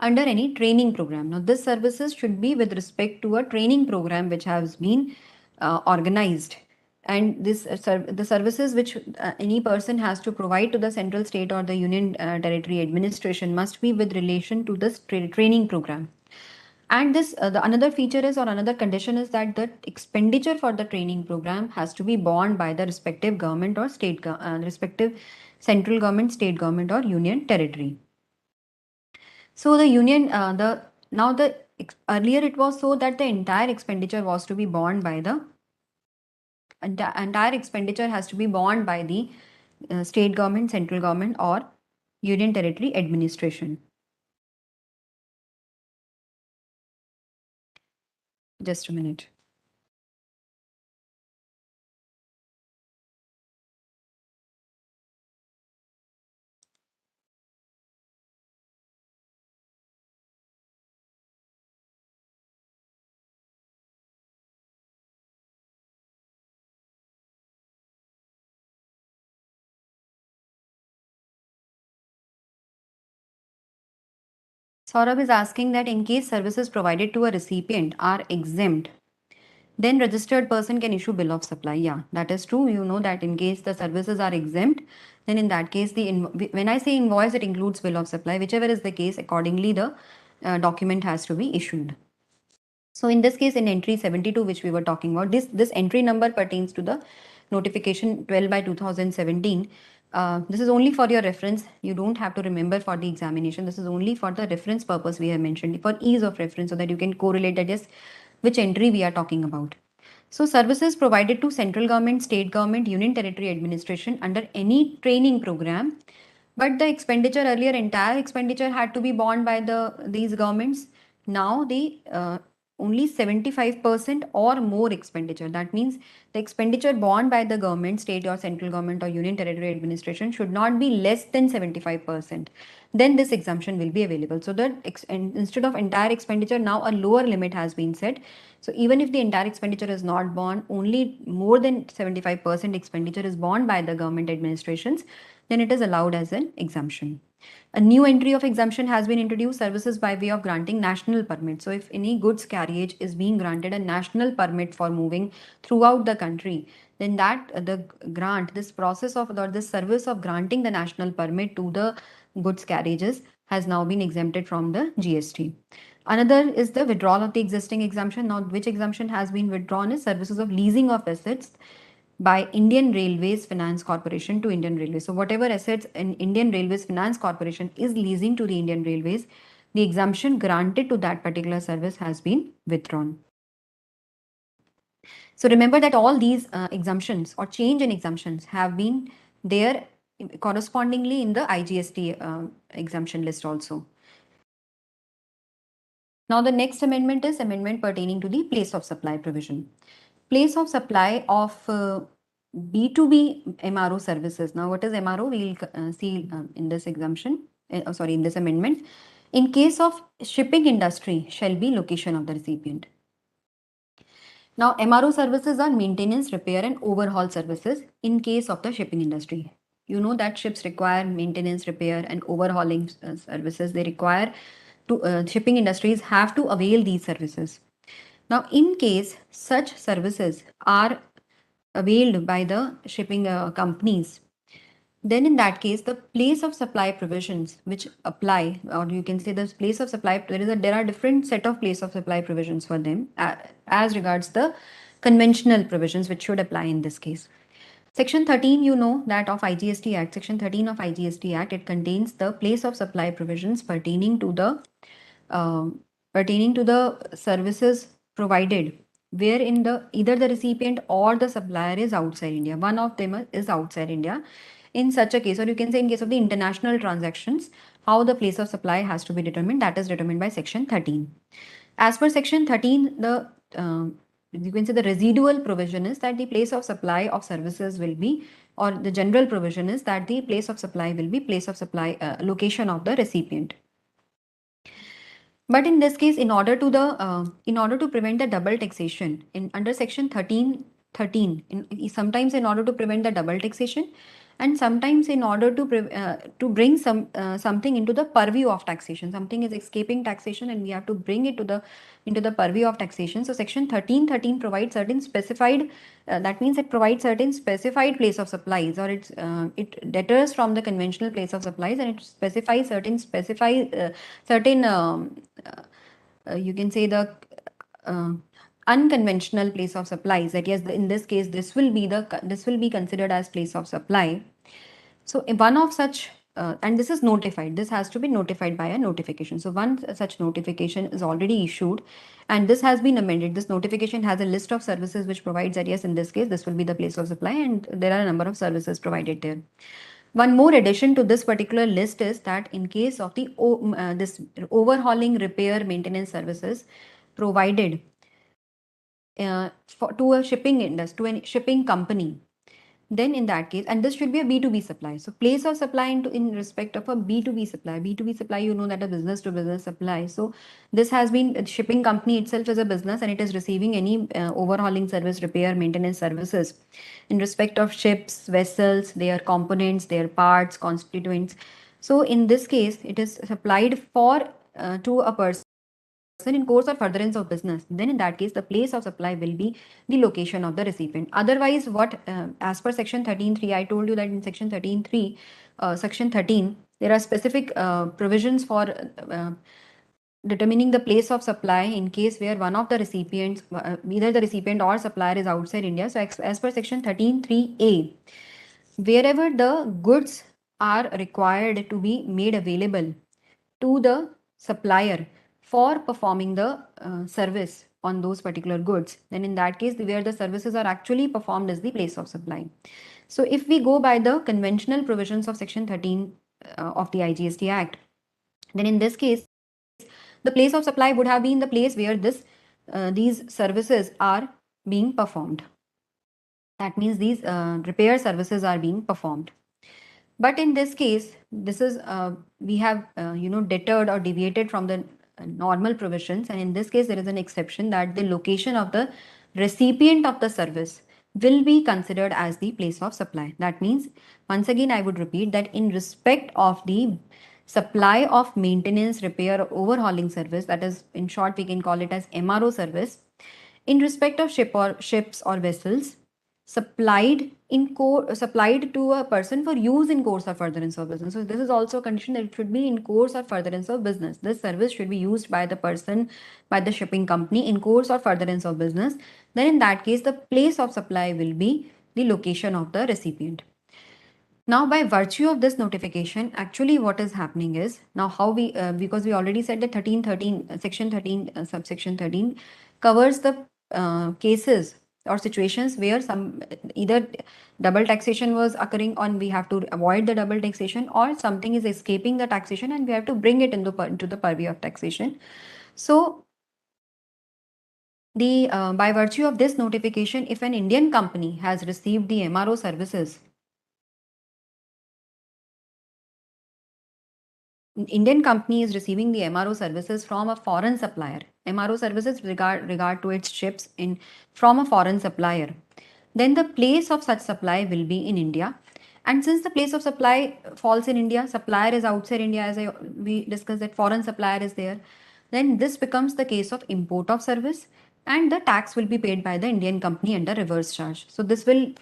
under any training program. Now, this services should be with respect to a training program which has been organized. And the services which any person has to provide to the central, state, or the union territory administration must be with relation to this training program. And this the another feature is, or another condition is, that the expenditure for the training program has to be borne by the respective government or respective central government, state government, or union territory. So the union, earlier it was so that the entire expenditure was to be borne by the entire expenditure has to be borne by the state government, central government, or union territory administration. Just a minute. Saurabh is asking that in case services provided to a recipient are exempt, then registered person can issue bill of supply. Yeah, that is true. You know that in case the services are exempt, then in that case, when I say invoice, it includes bill of supply. Whichever is the case, accordingly the document has to be issued. So in this case, in entry 72, which we were talking about, this entry number pertains to the notification 12 by 2017. This is only for your reference. You don't have to remember for the examination. This is only for the reference purpose we have mentioned, for ease of reference, so that you can correlate that yes, which entry we are talking about. So services provided to central government, state government, union territory administration under any training program, but the expenditure earlier, entire expenditure had to be borne by these governments. Now the only 75% or more expenditure. That means the expenditure borne by the government, state or central government, or union territory administration should not be less than 75%. Then this exemption will be available. So that instead of entire expenditure, now a lower limit has been set. So even if the entire expenditure is not borne, only more than 75% expenditure is borne by the government administrations, then it is allowed as an exemption. A new entry of exemption has been introduced, services by way of granting national permit. So if any goods carriage is being granted a national permit for moving throughout the country, then that this process of, or this service of granting the national permit to the goods carriages has now been exempted from the GST. Another is the withdrawal of the existing exemption. Now, which exemption has been withdrawn is services of leasing of assets by Indian Railways Finance Corporation to Indian Railways. So whatever assets in Indian Railways Finance Corporation is leasing to the Indian Railways, the exemption granted to that particular service has been withdrawn. So remember that all these exemptions or change in exemptions have been there correspondingly in the IGST exemption list also. Now the next amendment is amendment pertaining to the place of supply provision. Place of supply of B2B MRO services. Now what is MRO? We will see in this exemption, in this amendment. In case of shipping industry shall be location of the recipient. Now MRO services are maintenance, repair and overhaul services in case of the shipping industry. You know that ships require maintenance, repair and overhauling services. They require to shipping industries have to avail these services. Now, in case such services are availed by the shipping companies, then in that case, the place of supply provisions which apply, or you can say the place of supply, there are different set of place of supply provisions for them as regards the conventional provisions which should apply in this case. Section 13, you know that of IGST Act, Section 13 of IGST Act, it contains the place of supply provisions pertaining to the services provided wherein either the recipient or the supplier is outside India. One of them is outside India. In such a case, or you can say in case of the international transactions, how the place of supply has to be determined, that is determined by Section 13. As per Section 13, you can say the residual provision is that the place of supply of services will be, or the general provision is that the place of supply will be place of supply location of the recipient. But in this case, in order to prevent the double taxation, under Section 13, sometimes in order to prevent the double taxation, and sometimes in order to bring something into the purview of taxation, something is escaping taxation, and we have to bring it into the purview of taxation. So Section 13 provides certain specified. That means it provides certain specified place of supplies, or it deters from the conventional place of supplies, and it specifies certain you can say the unconventional place of supplies, that yes, in this case this will be considered as place of supply. So one of such and this is notified, this has to be notified by a notification. So one such notification is already issued, and this has been amended. This notification has a list of services which provides that yes, in this case this will be the place of supply, and there are a number of services provided there. One more addition to this particular list is that in case of this overhauling, repair, maintenance services provided to a shipping industry, to a shipping company, then in that case, and this should be a B2B supply. So place of supply in respect of a B2B supply. B2B supply, you know that a business to business supply. So this has been, shipping company itself is a business and it is receiving any overhauling service, repair, maintenance services in respect of ships, vessels, their components, their parts, constituents. So in this case, it is supplied to a person in course or furtherance of business. Then in that case, the place of supply will be the location of the recipient. Otherwise, as per Section 13.3, I told you that in Section 13.3, Section 13, there are specific provisions for determining the place of supply in case where one of the recipients, either the recipient or supplier, is outside India. So as per Section 13.3a, wherever the goods are required to be made available to the supplier for performing the service on those particular goods, then in that case, where the services are actually performed is the place of supply. So if we go by the conventional provisions of Section 13 of the IGST Act, then in this case, the place of supply would have been the place where these services are being performed. That means these repair services are being performed. But in this case, we have deterred or deviated from the normal provisions, and in this case there is an exception that the location of the recipient of the service will be considered as the place of supply. That means, once again I would repeat that in respect of the supply of maintenance, repair, or overhauling service, that is, in short we can call it as MRO service, in respect of ships or vessels supplied to a person for use in course or furtherance of business. So this is also a condition that it should be in course or furtherance of business. This service should be used by the person, by the shipping company, in course or furtherance of business. Then in that case, the place of supply will be the location of the recipient. Now, by virtue of this notification, actually what is happening is, now how because we already said that Section 13, subsection 13 covers the cases or situations where either double taxation was occurring on, we have to avoid the double taxation, or something is escaping the taxation and we have to bring it into the purview of taxation. So the by virtue of this notification, if an Indian company has received the MRO services, Indian company is receiving the MRO services from a foreign supplier. MRO services regard to its ships in from a foreign supplier. Then the place of such supply will be in India. And since the place of supply falls in India, supplier is outside India, we discussed that foreign supplier is there, then this becomes the case of import of service, and the tax will be paid by the Indian company under reverse charge. So this will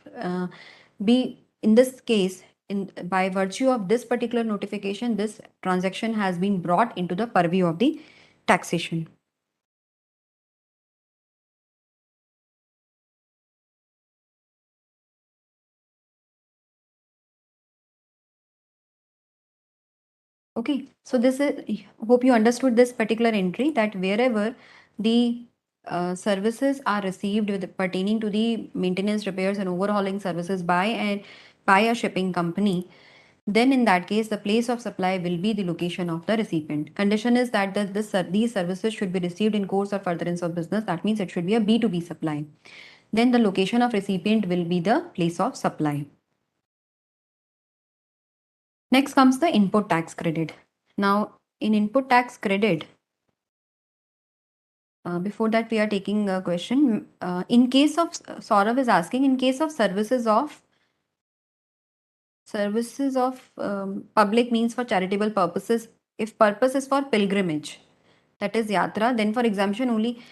be in this case, by virtue of this particular notification, this transaction has been brought into the purview of the taxation. Okay, so this is, hope you understood this particular entry, that wherever the services are received pertaining to the maintenance, repairs, and overhauling services by a shipping company, then in that case, the place of supply will be the location of the recipient. Condition is that these services should be received in course or furtherance of business. That means it should be a B2B supply. Then the location of recipient will be the place of supply. Next comes the input tax credit. Now, in input tax credit, before that, we are taking a question. In case of Saurav is asking, in case of public means for charitable purposes, if purpose is for pilgrimage, that is yatra, then for exemption only.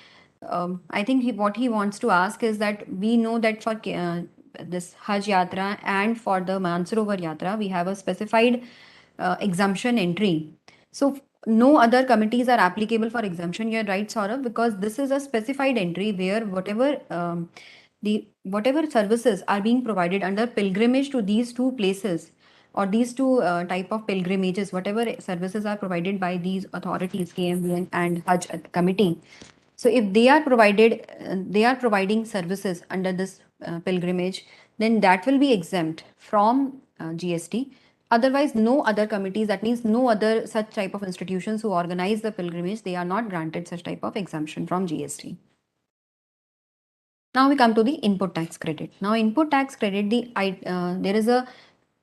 I think what he wants to ask is that we know that for this Hajj yatra and for the Mansarovar yatra, we have a specified exemption entry. So no other committees are applicable for exemption. You're right, Saurav, because this is a specified entry where whatever services are being provided under pilgrimage to these two places, or these two type of pilgrimages, whatever services are provided by these authorities, KMB and Hajj committee. So if they are providing services under this pilgrimage, then that will be exempt from GST. Otherwise, no other committees, that means no other such type of institutions who organize the pilgrimage, they are not granted such type of exemption from GST. Now we come to the input tax credit. Now input tax credit, there is a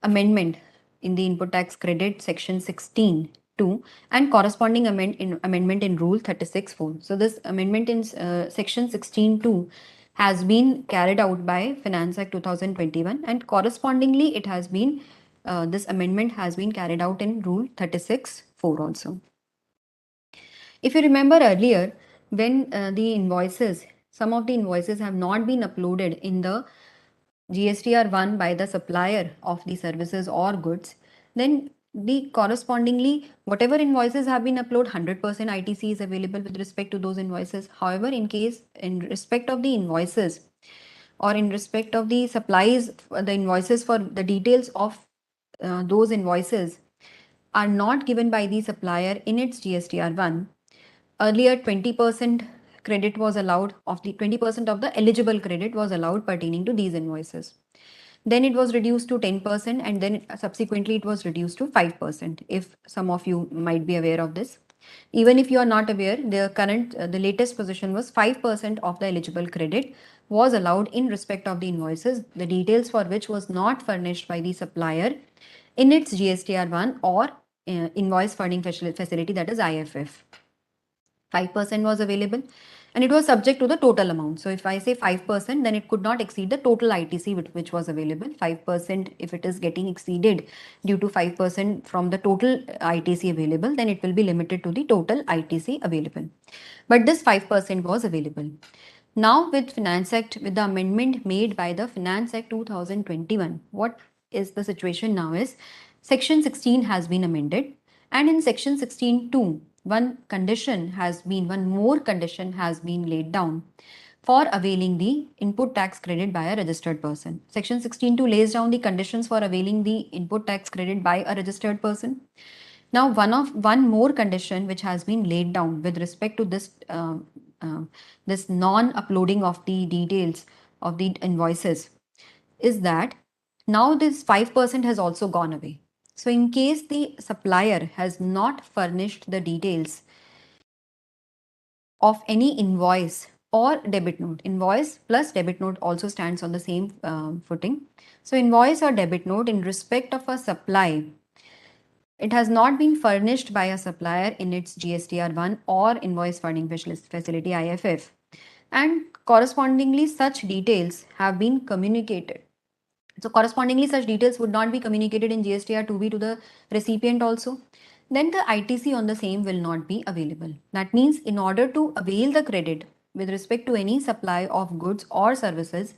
amendment in the input tax credit section 16(2) and corresponding amendment in rule 36(4). So this amendment in section 16(2) has been carried out by Finance Act 2021, and correspondingly it has been this amendment has been carried out in rule 36(4) also. If you remember earlier, when some of the invoices have not been uploaded in the GSTR1 by the supplier of the services or goods, then the correspondingly, whatever invoices have been uploaded, 100% ITC is available with respect to those invoices. However, in respect of the invoices, or in respect of the supplies, the invoices for the details of those invoices are not given by the supplier in its GSTR1. Earlier, 20% credit was allowed, of the 20% of the eligible credit was allowed pertaining to these invoices. Then it was reduced to 10%, and then subsequently it was reduced to 5%, if some of you might be aware of this. Even if you are not aware, the latest position was 5% of the eligible credit was allowed in respect of the invoices, the details for which was not furnished by the supplier in its GSTR1 or invoice funding facility, that is IFF. 5% was available, and it was subject to the total amount. So if I say 5%, then it could not exceed the total ITC which was available. 5%, if it is getting exceeded due to 5% from the total ITC available, then it will be limited to the total ITC available. But this 5% was available. Now with with the amendment made by the Finance Act 2021, what is the situation now is Section 16 has been amended, and in Section 16(2), one more condition has been laid down for availing the input tax credit by a registered person. Section 16(2) lays down the conditions for availing the input tax credit by a registered person. Now, one more condition which has been laid down with respect to this non-uploading of the details of the invoices is that now this 5% has also gone away. So in case the supplier has not furnished the details of any invoice or debit note. Invoice plus debit note also stands on the same footing. So invoice or debit note in respect of a supply, it has not been furnished by a supplier in its GSTR1 or invoice funding facility IFF, and correspondingly such details have been communicated. So correspondingly such details would not be communicated in GSTR2B to the recipient also, then the ITC on the same will not be available. That means in order to avail the credit with respect to any supply of goods or services,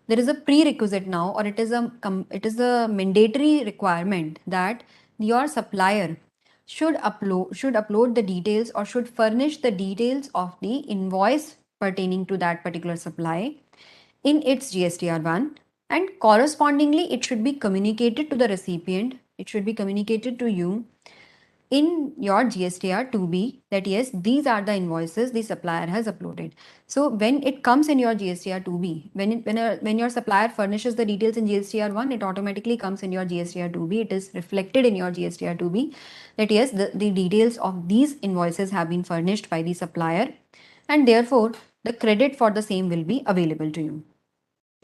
there is a prerequisite now, or it is a mandatory requirement that your supplier should upload the details, or should furnish the details of the invoice pertaining to that particular supply in its GSTR1, and correspondingly it should be communicated to the recipient, it should be communicated to you in your GSTR2B that yes, these are the invoices the supplier has uploaded. So when it comes in your GSTR2B, when your supplier furnishes the details in GSTR1, it automatically comes in your GSTR2B. It is reflected in your GSTR2B that yes, the details of these invoices have been furnished by the supplier, and therefore the credit for the same will be available to you.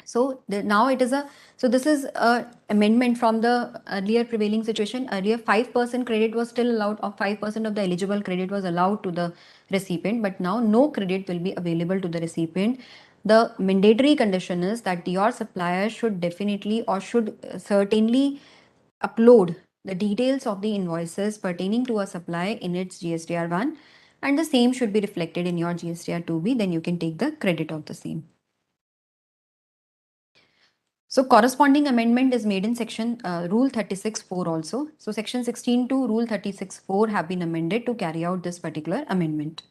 So now it is a, so this is a amendment from the earlier prevailing situation. Earlier 5% credit was still allowed, or 5% of the eligible credit was allowed to the recipient, but now no credit will be available to the recipient. The mandatory condition is that your supplier should definitely, or should certainly upload the details of the invoices pertaining to a supply in its GSTR1, and the same should be reflected in your GSTR2B, then you can take the credit of the same. So corresponding amendment is made in section rule 36(4) also. So section 16 to rule 36(4) have been amended to carry out this particular amendment.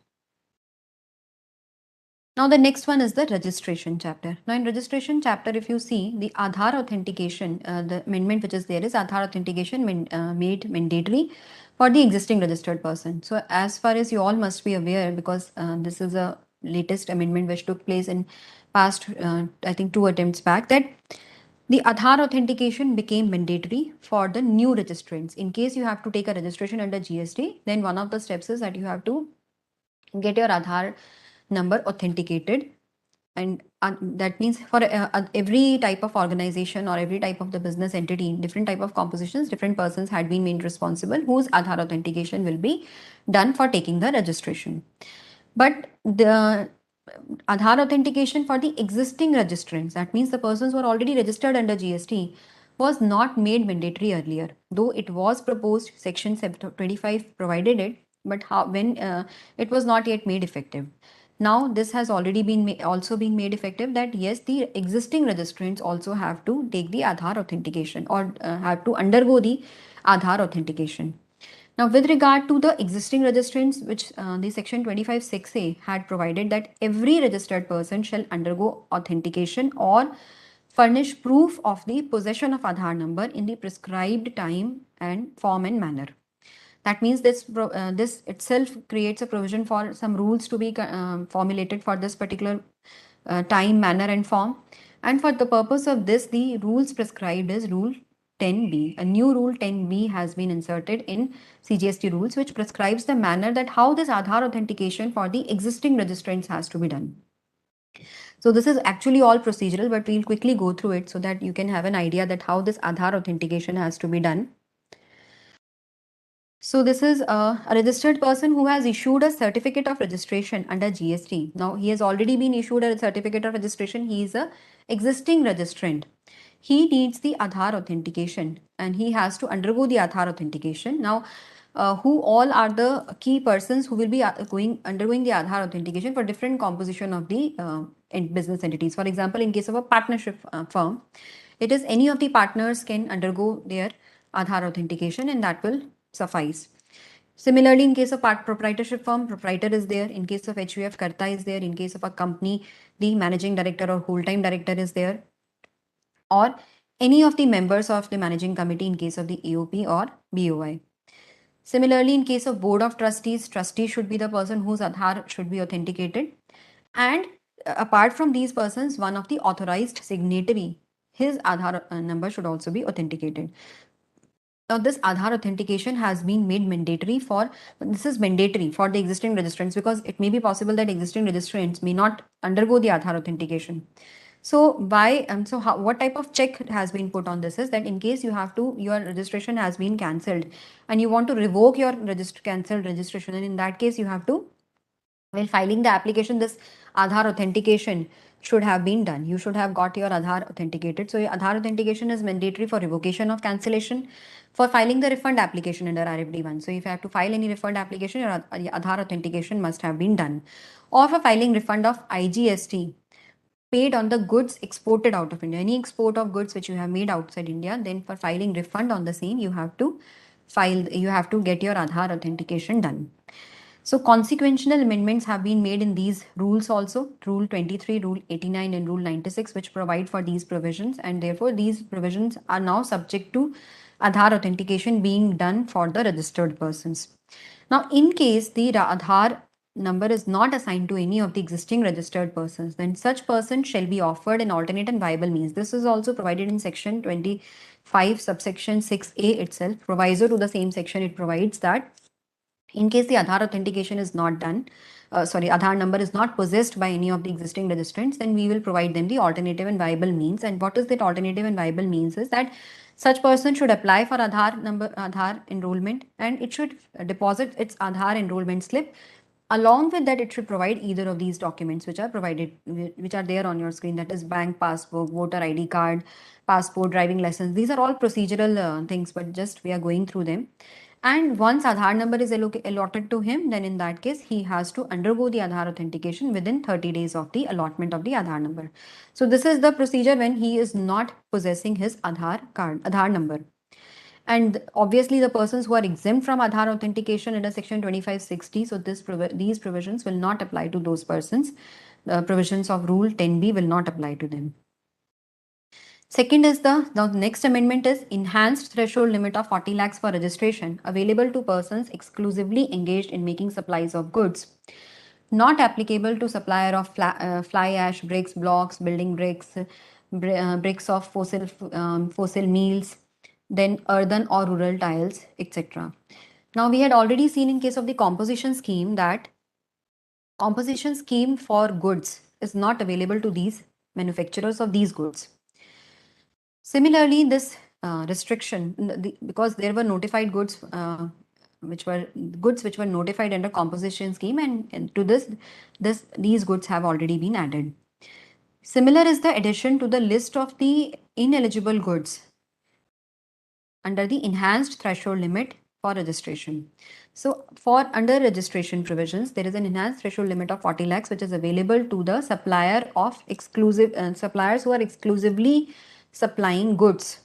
Now the next one is the registration chapter. Now in registration chapter, if you see the Aadhaar authentication, the amendment which is there is Aadhaar authentication made mandatory for the existing registered person. So as far as you all must be aware, because this is a latest amendment which took place in past, I think 2 attempts back, that the Aadhaar authentication became mandatory for the new registrants. In case you have to take a registration under GST, then one of the steps is that you have to get your Aadhaar number authenticated. And that means for every type of organization or every type of the business entity, different type of compositions, different persons had been made responsible whose Aadhaar authentication will be done for taking the registration. But the Aadhaar authentication for the existing registrants, that means the persons who are already registered under GST, was not made mandatory earlier, though it was proposed, section 25 provided it, but when it was not yet made effective. Now this has already been also been made effective, that yes, the existing registrants also have to take the Aadhaar authentication, or have to undergo the Aadhaar authentication. Now, with regard to the existing registrants, which the section 25(6)(a) had provided that every registered person shall undergo authentication or furnish proof of the possession of Aadhaar number in the prescribed time and form and manner. That means this itself creates a provision for some rules to be formulated for this particular time, manner and form. And for the purpose of this, the rules prescribed is Rule 10B. A new Rule 10B has been inserted in CGST rules, which prescribes the manner that how this Aadhaar authentication for the existing registrants has to be done. So this is actually all procedural, but we'll quickly go through it so that you can have an idea that how this Aadhaar authentication has to be done. So this is a registered person who has issued a certificate of registration under GST. Now he has already been issued a certificate of registration. He is a existing registrant. He needs the Aadhaar authentication and he has to undergo the Aadhaar authentication. Now, who all are the key persons who will be undergoing the Aadhaar authentication for different composition of the business entities? For example, in case of a partnership firm, it is any of the partners can undergo their Aadhaar authentication, and that will suffice. Similarly, in case of proprietorship firm, proprietor is there. In case of HUF, Karta is there. In case of a company, the managing director or whole-time director is there, or any of the members of the managing committee in case of the AOP or BOI. Similarly, in case of board of trustees, trustee should be the person whose Aadhaar should be authenticated. And apart from these persons, one of the authorized signatory, his Aadhaar number should also be authenticated. Now, this Aadhaar authentication has been made mandatory for, this is mandatory for the existing registrants, because it may be possible that existing registrants may not undergo the Aadhaar authentication. So what type of check has been put on this is that in case your registration has been cancelled and you want to revoke your cancelled registration, and in that case you have to, while filing the application, this Aadhaar authentication should have been done. You should have got your Aadhaar authenticated. So your Aadhaar authentication is mandatory for revocation of cancellation, for filing the refund application under RFD1. So if you have to file any refund application, your Aadhaar authentication must have been done. Or for filing refund of IGST paid on the goods exported out of India. Any export of goods which you have made outside India, then for filing refund on the same, you have to get your Aadhaar authentication done. So consequential amendments have been made in these rules also, Rule 23, Rule 89 and Rule 96, which provide for these provisions, and therefore these provisions are now subject to Aadhaar authentication being done for the registered persons. Now, in case the Aadhaar number is not assigned to any of the existing registered persons, then such person shall be offered an alternate and viable means. This is also provided in section 25, subsection 6A itself. Proviso to the same section, it provides that in case the Aadhaar authentication is not done, Aadhaar number is not possessed by any of the existing registrants, then we will provide them the alternative and viable means. And what is that alternative and viable means is that such person should apply for Aadhaar enrollment, and it should deposit its Aadhaar enrollment slip. Along with that, it should provide either of these documents which are there on your screen, that is bank passbook, voter ID card, passport, driving license. These are all procedural things, but just we are going through them. And once Aadhaar number is allotted to him, then in that case, he has to undergo the Aadhaar authentication within 30 days of the allotment of the Aadhaar number. So this is the procedure when he is not possessing his Aadhaar number. And obviously, the persons who are exempt from Aadhaar authentication under section 2560, so these provisions will not apply to those persons. The provisions of Rule 10B will not apply to them. Second is the next amendment is enhanced threshold limit of 40 lakhs for registration available to persons exclusively engaged in making supplies of goods. Not applicable to supplier of fly ash, bricks, blocks, building bricks, bricks of fossil meals, then earthen or rural tiles, etc. Now, we had already seen in case of the composition scheme that composition scheme for goods is not available to these manufacturers of these goods. Similarly, this restriction, because there were notified goods which were notified under composition scheme, and to these goods have already been added. Similar is the addition to the list of the ineligible goods under the enhanced threshold limit for registration. So for under registration provisions, there is an enhanced threshold limit of 40 lakhs, which is available to the supplier of suppliers who are exclusively supplying goods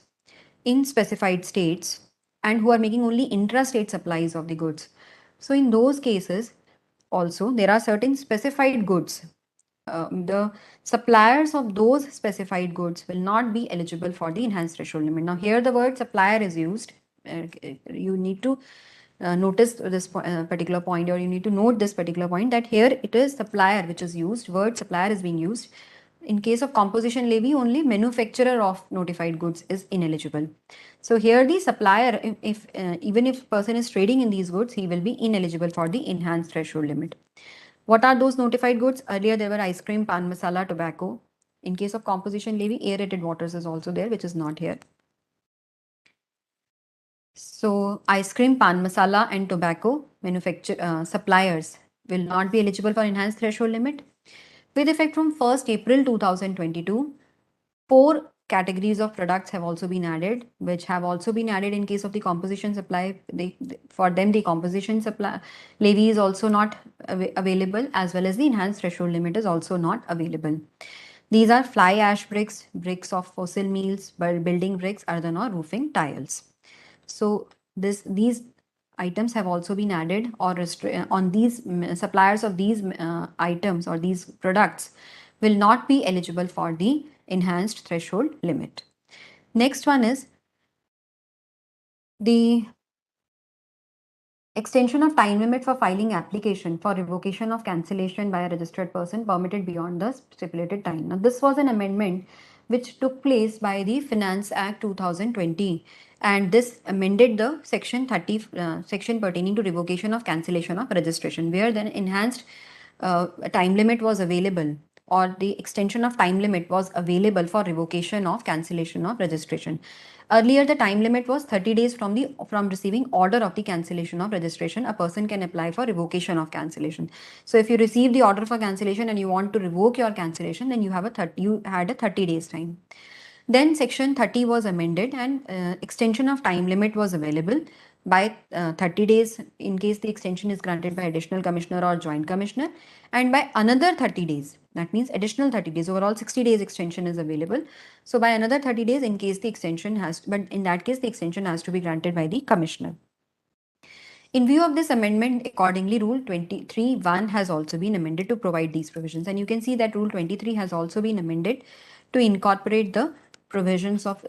in specified states and who are making only intrastate supplies of the goods. So in those cases, also there are certain specified goods. The suppliers of those specified goods will not be eligible for the enhanced threshold limit. Now here the word supplier is used. You need to notice this particular point, or you need to note this particular point, that here it is supplier which is used. Word supplier is being used. In case of composition levy, only manufacturer of notified goods is ineligible. So here the supplier, even if person is trading in these goods, he will be ineligible for the enhanced threshold limit. What are those notified goods? Earlier there were ice cream, pan masala, tobacco. In case of composition levy, aerated waters is also there, which is not here. So ice cream, pan masala and tobacco suppliers will not be eligible for enhanced threshold limit. With effect from 1st April 2022, 4 categories of products have also been added, which have also been added in case of the composition supply. For them, the composition supply levy is also not available, as well as the enhanced threshold limit is also not available. These are fly ash bricks, bricks of fossil meals, building bricks, earthen or roofing tiles. So these items have also been added, or on these suppliers of these items or these products will not be eligible for the enhanced threshold limit. Next one is the extension of time limit for filing application for revocation of cancellation by a registered person permitted beyond the stipulated time. Now, this was an amendment which took place by the Finance Act 2020, and this amended the section 30 section pertaining to revocation of cancellation of registration, where then enhanced time limit was available, or the extension of time limit was available for revocation of cancellation of registration. Earlier, the time limit was 30 days from receiving order of the cancellation of registration. A person can apply for revocation of cancellation. So if you receive the order for cancellation and you want to revoke your cancellation, then you had a 30 days time. Then section 30 was amended, and extension of time limit was available by 30 days in case the extension is granted by additional commissioner or joint commissioner, and by another 30 days. That means additional 30 days. Overall 60 days extension is available. So by another 30 days in case the extension but in that case the extension has to be granted by the commissioner. In view of this amendment, accordingly, Rule 23(1) has also been amended to provide these provisions. And you can see that Rule 23 has also been amended to incorporate the provisions of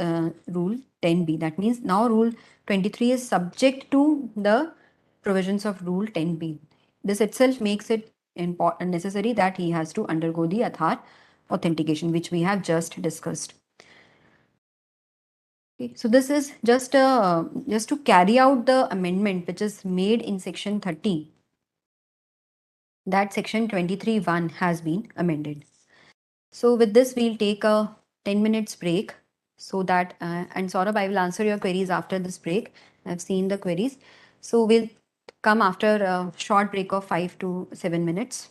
Rule 10b. That means now Rule 23 is subject to the provisions of Rule 10b. This itself makes it necessary that he has to undergo the Aadhaar authentication, which we have just discussed. Okay, so this is just to carry out the amendment which is made in section 30. That section 23(1) has been amended. So with this, we'll take a 10 minutes break so that, and Saurabh, I will answer your queries after this break. I've seen the queries. So we'll come after a short break of 5 to 7 minutes.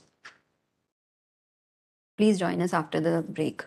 Please join us after the break.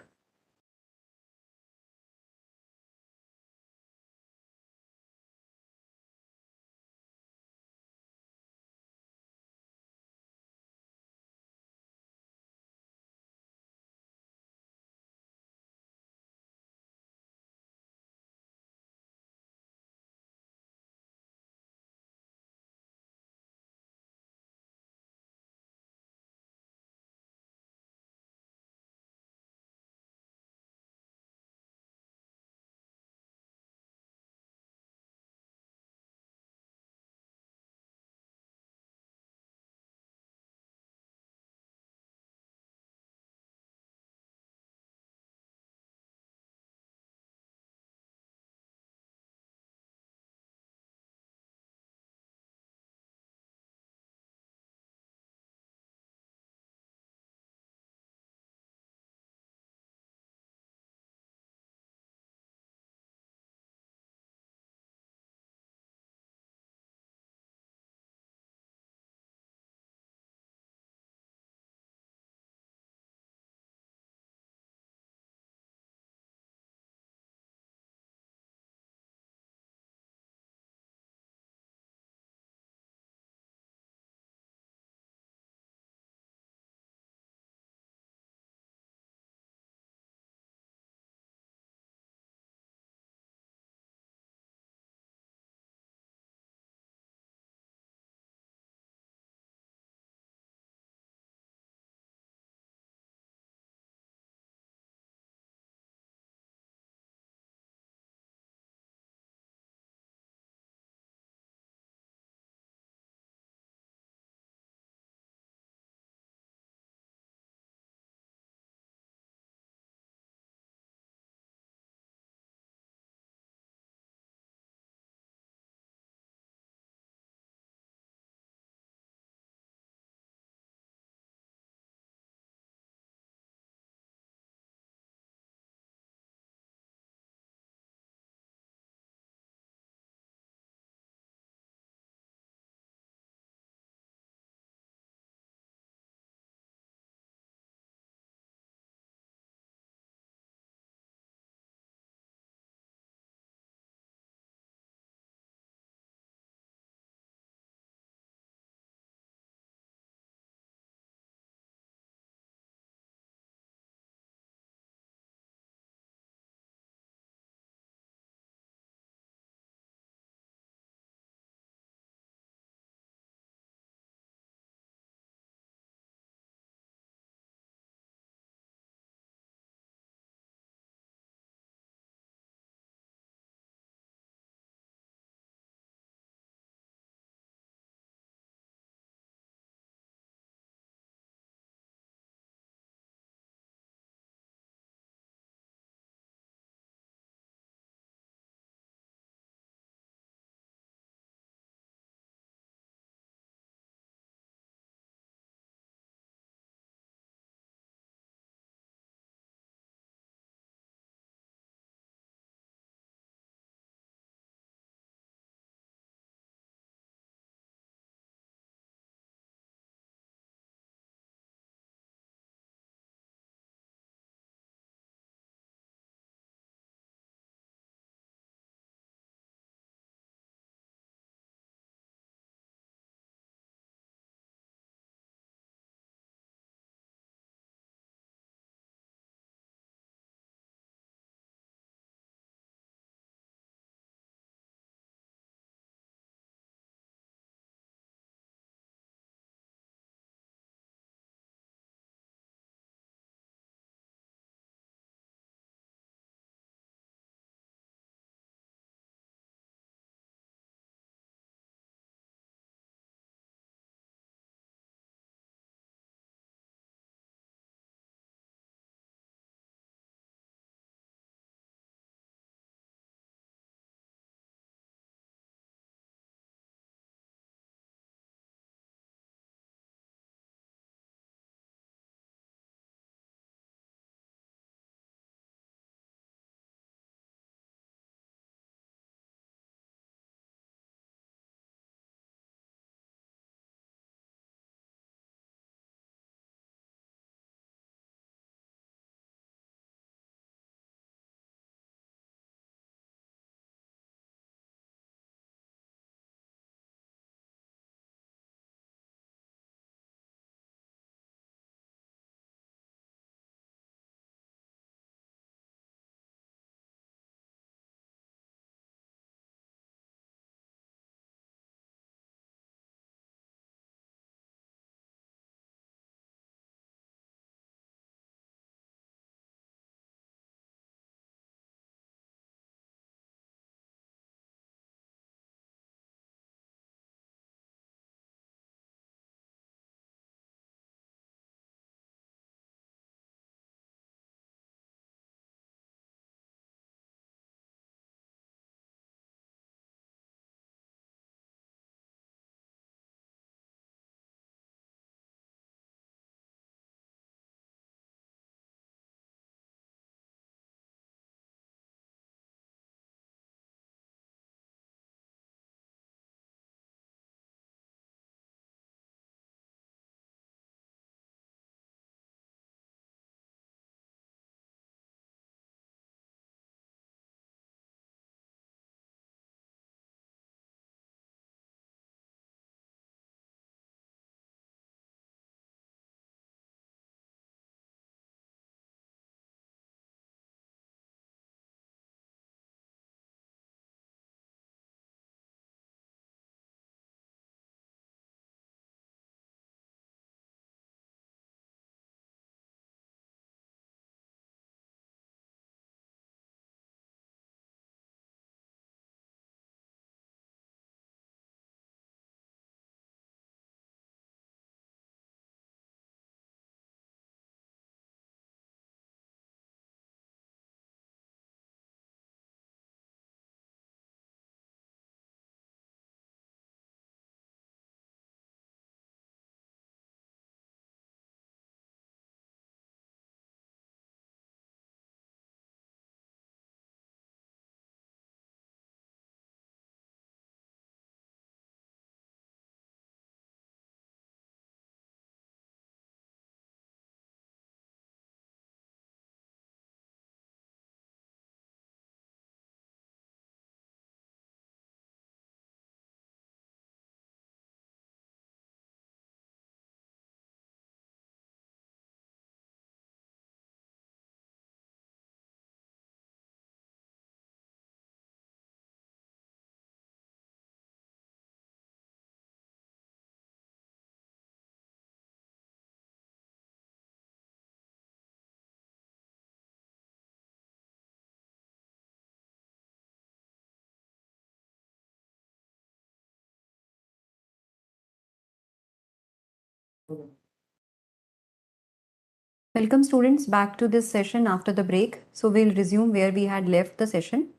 Welcome students back to this session after the break. So we'll resume where we had left the session.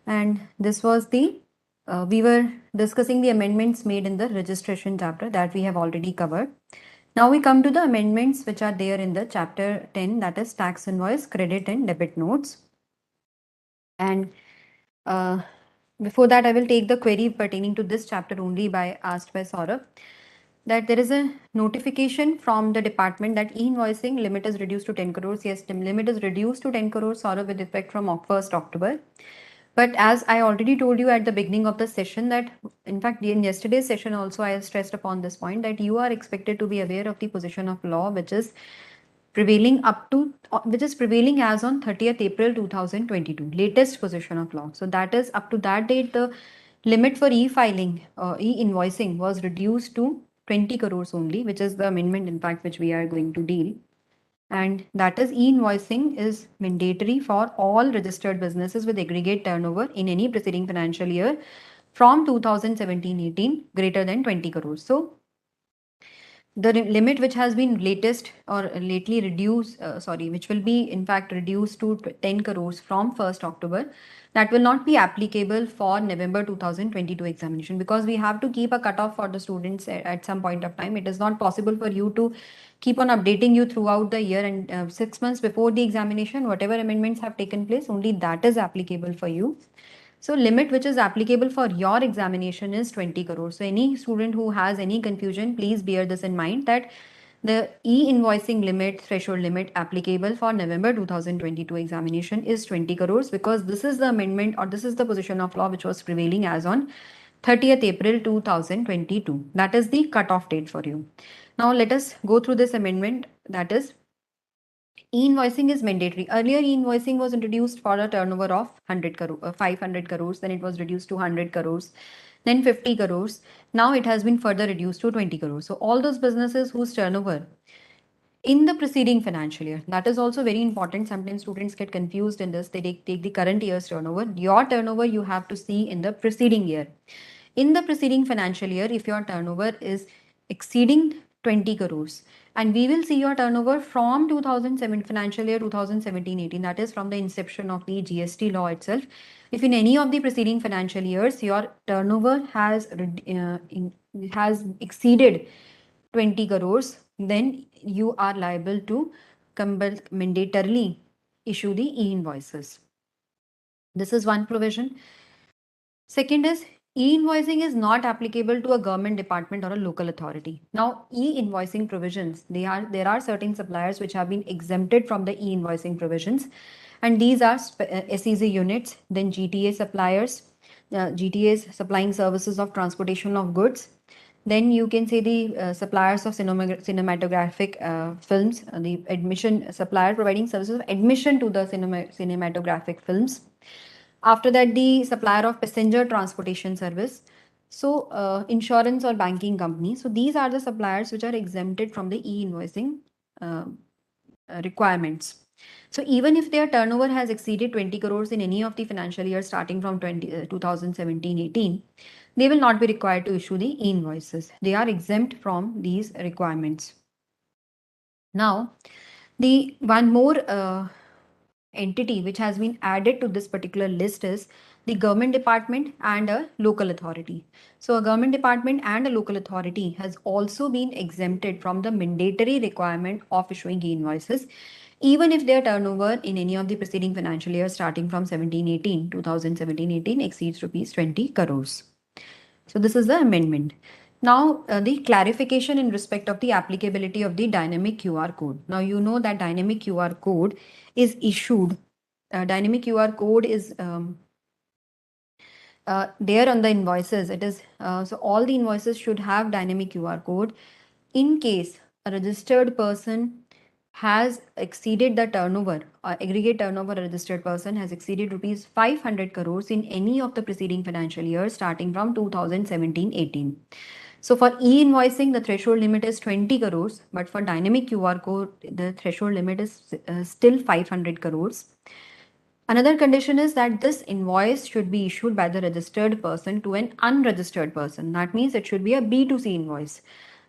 And this was we were discussing the amendments made in the registration chapter that we have already covered. Now we come to the amendments which are there in the chapter 10, that is tax invoice, credit and debit notes. And before that, I will take the query pertaining to this chapter only asked by Saurabh, that there is a notification from the department that e-invoicing limit is reduced to 10 crores. Yes, the limit is reduced to 10 crores, Saurabh, with effect from 1st October. But as I already told you at the beginning of the session, that in fact in yesterday's session also I stressed upon this point, that you are expected to be aware of the position of law which is prevailing as on 30th April 2022, latest position of law. So that is, up to that date, the limit for e-filing, e-invoicing was reduced to 20 crores only, which is the amendment in fact which we are going to deal. And that is, e-invoicing is mandatory for all registered businesses with aggregate turnover in any preceding financial year from 2017-18 greater than 20 crores. So the limit which has been latest or lately reduced, which will be in fact reduced to 10 crores from 1st October, that will not be applicable for November 2022 examination, because we have to keep a cutoff for the students at some point of time. It is not possible for you to keep on updating you throughout the year, and 6 months before the examination, whatever amendments have taken place, only that is applicable for you. So limit which is applicable for your examination is 20 crores. So any student who has any confusion, please bear this in mind, that the e-invoicing limit, threshold limit applicable for November 2022 examination is 20 crores, because this is the amendment, or this is the position of law which was prevailing as on 30th April 2022. That is the cutoff date for you. Now let us go through this amendment, that is, e-invoicing is mandatory. Earlier, e-invoicing was introduced for a turnover of 500 crores, then it was reduced to 100 crores, then 50 crores. Now it has been further reduced to 20 crores. So all those businesses whose turnover in the preceding financial year, that is also very important. Sometimes students get confused in this. They take the current year's turnover. Your turnover you have to see in the preceding year. In the preceding financial year, if your turnover is exceeding 20 crores, and we will see your turnover from 2007 financial year 2017-18, that is from the inception of the GST law itself. If in any of the preceding financial years your turnover has exceeded 20 crores, then you are liable to mandatorily issue the e-invoices. This is one provision. Second is, e-invoicing is not applicable to a government department or a local authority. Now, e-invoicing provisions, there are certain suppliers which have been exempted from the e-invoicing provisions, and these are SEZ units, then GTA suppliers, GTAs supplying services of transportation of goods. Then you can say the suppliers of cinematographic films, the admission supplier providing services of admission to the cinematographic films. After that, the supplier of passenger transportation service. So insurance or banking company. So these are the suppliers which are exempted from the e-invoicing requirements. So even if their turnover has exceeded 20 crores in any of the financial years starting from 2017-18, they will not be required to issue the e-invoices. They are exempt from these requirements. Now, the one more entity which has been added to this particular list is the government department and a local authority. So a government department and a local authority has also been exempted from the mandatory requirement of issuing e-invoices, even if their turnover in any of the preceding financial years starting from 2017-18 exceeds rupees 20 crores. So this is the amendment. Now, the clarification in respect of the applicability of the dynamic QR code. Now, you know that dynamic QR code is issued. Dynamic QR code is there on the invoices. It is so all the invoices should have dynamic QR code. In case a registered person has exceeded the turnover, aggregate turnover, a registered person has exceeded rupees 500 crores in any of the preceding financial years starting from 2017-18. So for e-invoicing, the threshold limit is 20 crores, but for dynamic QR code, the threshold limit is still 500 crores. Another condition is that this invoice should be issued by the registered person to an unregistered person. That means it should be a B2C invoice.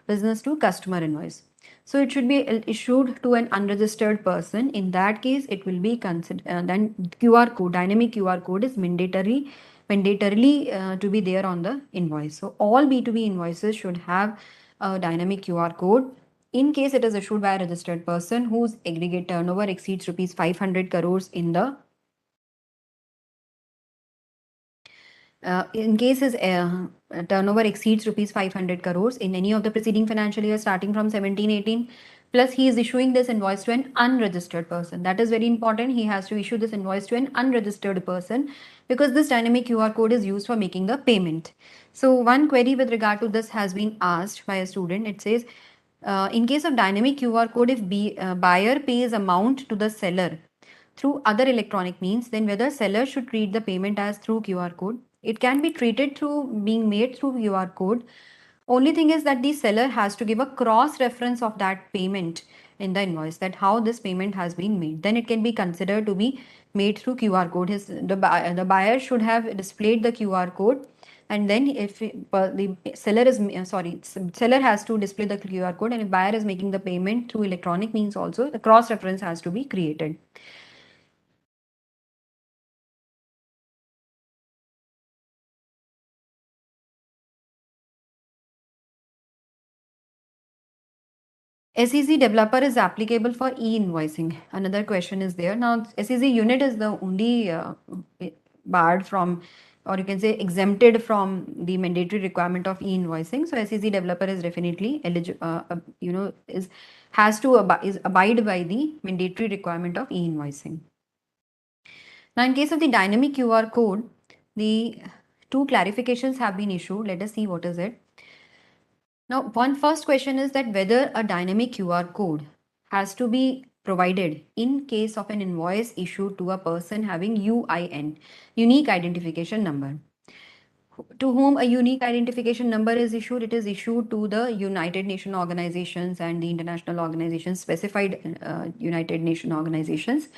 business to customer invoice. So it should be issued to an unregistered person. In that case, it will be considered, then QR code, dynamic QR code is mandatorily to be there on the invoice. So all B2B invoices should have a dynamic QR code. In case it is issued by a registered person whose aggregate turnover exceeds rupees 500 crores in case his turnover exceeds rupees 500 crores in any of the preceding financial year starting from 17-18, plus he is issuing this invoice to an unregistered person. That is very important. He has to issue this invoice to an unregistered person because this dynamic QR code is used for making the payment. So one query with regard to this has been asked by a student. It says, in case of dynamic QR code, if buyer pays amount to the seller through other electronic means, then whether seller should treat the payment as through QR code. It can be treated through being made through QR code. Only thing is that the seller has to give a cross reference of that payment in the invoice, that how this payment has been made. Then it can be considered to be made through QR code. The buyer should have displayed the QR code, and then if the seller has to display the QR code, and if buyer is making the payment through electronic means also, the cross reference has to be created. SEC developer is applicable for e-invoicing. Another question is there. Now, SEC unit is the only barred from, or you can say exempted from the mandatory requirement of e-invoicing. So, SEC developer is definitely eligible, is abide by the mandatory requirement of e-invoicing. Now, in case of the dynamic QR code, the two clarifications have been issued. Let us see what is it. Now, one first question is that whether a dynamic QR code has to be provided in case of an invoice issued to a person having UIN, unique identification number. To whom a unique identification number is issued, it is issued to the United Nations organizations and the international organizations, specified United Nations organizations.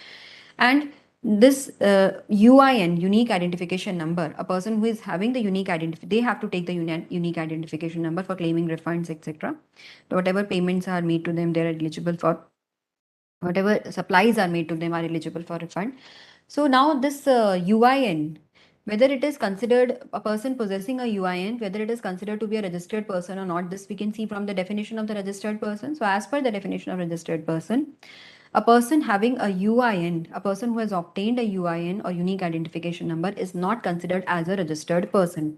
And this UIN, unique identification number, a person who is having the unique identification, they have to take the unique identification number for claiming refunds, etc. Whatever payments are made to them, they are eligible for, whatever supplies are made to them are eligible for refund. So now this UIN, whether it is considered a person possessing a UIN, whether it is considered to be a registered person or not, this we can see from the definition of the registered person. So as per the definition of registered person, a person having a UIN, a person who has obtained a UIN or unique identification number, is not considered as a registered person.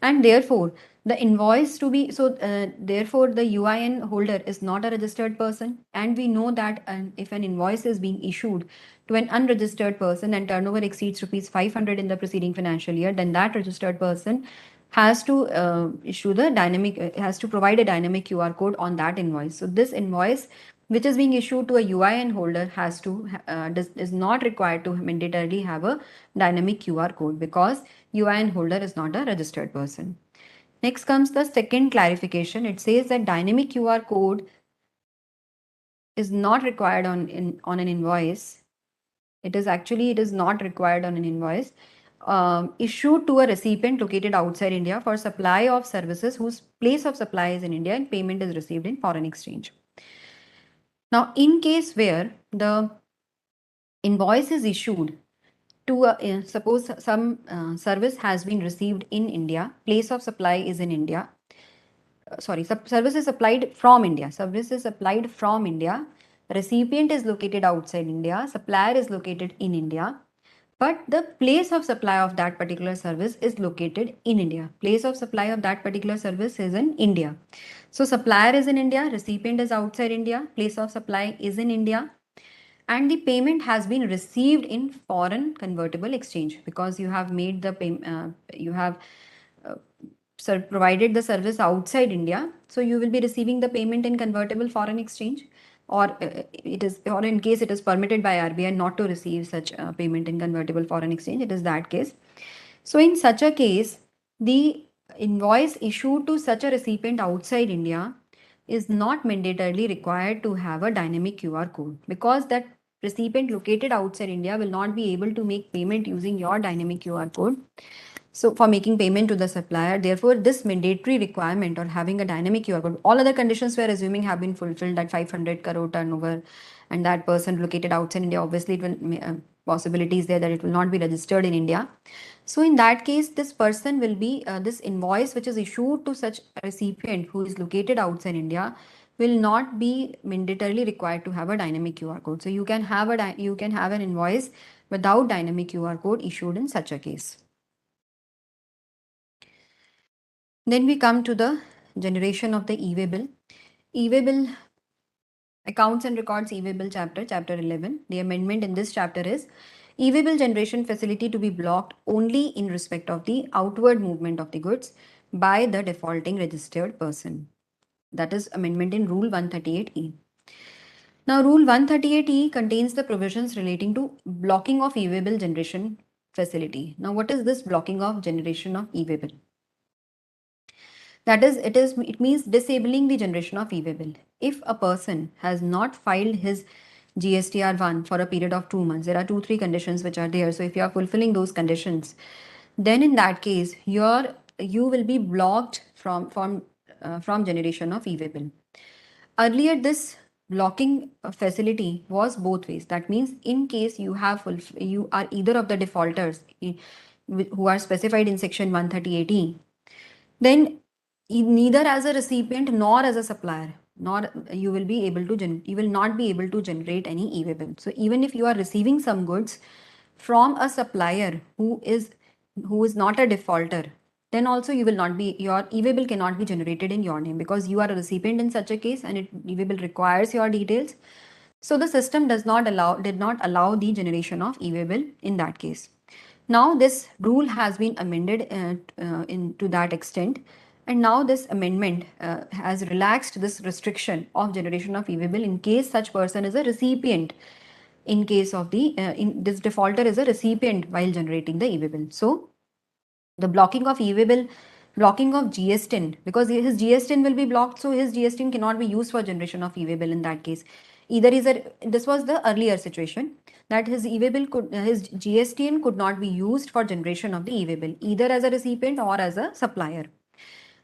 And therefore, the invoice to be, therefore the UIN holder is not a registered person. And we know that if an invoice is being issued to an unregistered person and turnover exceeds rupees 500 in the preceding financial year, then that registered person has to has to provide a dynamic QR code on that invoice. So this invoice which is being issued to a UIN holder has to is not required to mandatorily have a dynamic QR code because UIN holder is not a registered person. Next comes the second clarification. It says that dynamic QR code is not required on an invoice. It is not required on an invoice issued to a recipient located outside India for supply of services whose place of supply is in India and payment is received in foreign exchange. Now, in case where the invoice is issued to suppose some service has been received in India, place of supply is in India. Service is supplied from India. Service is supplied from India. Recipient is located outside India. Supplier is located in India. But the place of supply of that particular service is located in India. Place of supply of that particular service is in India. So supplier is in India, recipient is outside India, place of supply is in India, and the payment has been received in foreign convertible exchange because you have made the payment, you have provided the service outside India. So you will be receiving the payment in convertible foreign exchange, or or in case it is permitted by RBI not to receive such payment in convertible foreign exchange, it is that case. So in such a case, the invoice issued to such a recipient outside India is not mandatorily required to have a dynamic QR code because that recipient located outside India will not be able to make payment using your dynamic QR code. So for making payment to the supplier, therefore this mandatory requirement or having a dynamic QR code, all other conditions we are assuming have been fulfilled, that 500 crore turnover and that person located outside India, obviously it will possibilities there that it will not be registered in India. So in that case, this person will be this invoice which is issued to such a recipient who is located outside India will not be mandatorily required to have a dynamic QR code. So you can have an invoice without dynamic QR code issued in such a case. Then we come to the generation of the e-way bill. E-way bill, accounts and records e-way bill chapter, chapter 11. The amendment in this chapter is e-way bill generation facility to be blocked only in respect of the outward movement of the goods by the defaulting registered person. That is amendment in Rule 138E. Now, Rule 138E contains the provisions relating to blocking of e-way bill generation facility. Now, what is this blocking of generation of e-way bill? That is, it means disabling the generation of e-way bill. If a person has not filed his GSTR1 for a period of 2 months, there are 2-3 conditions which are there. So if you are fulfilling those conditions, then in that case, you will be blocked from generation of e-way bill. Earlier, this blocking facility was both ways. That means in case you are either of the defaulters who are specified in section 138E, then neither as a recipient nor as a supplier, nor you will not be able to generate any e-way bill. So even if you are receiving some goods from a supplier who is not a defaulter, then also your e-way bill cannot be generated in your name, because you are a recipient in such a case and e-way bill requires your details. So the system did not allow the generation of e-way bill in that case. Now this rule has been amended to that extent, and now this amendment has relaxed this restriction of generation of e-way bill in case such person is a recipient. In case of this defaulter is a recipient while generating the e-way bill. So the blocking of e-way bill, blocking of GSTN, because his GSTN will be blocked, so his GSTN cannot be used for generation of e-way bill in that case. This was the earlier situation, that his e-way bill his GSTN could not be used for generation of the e-way bill, either as a recipient or as a supplier.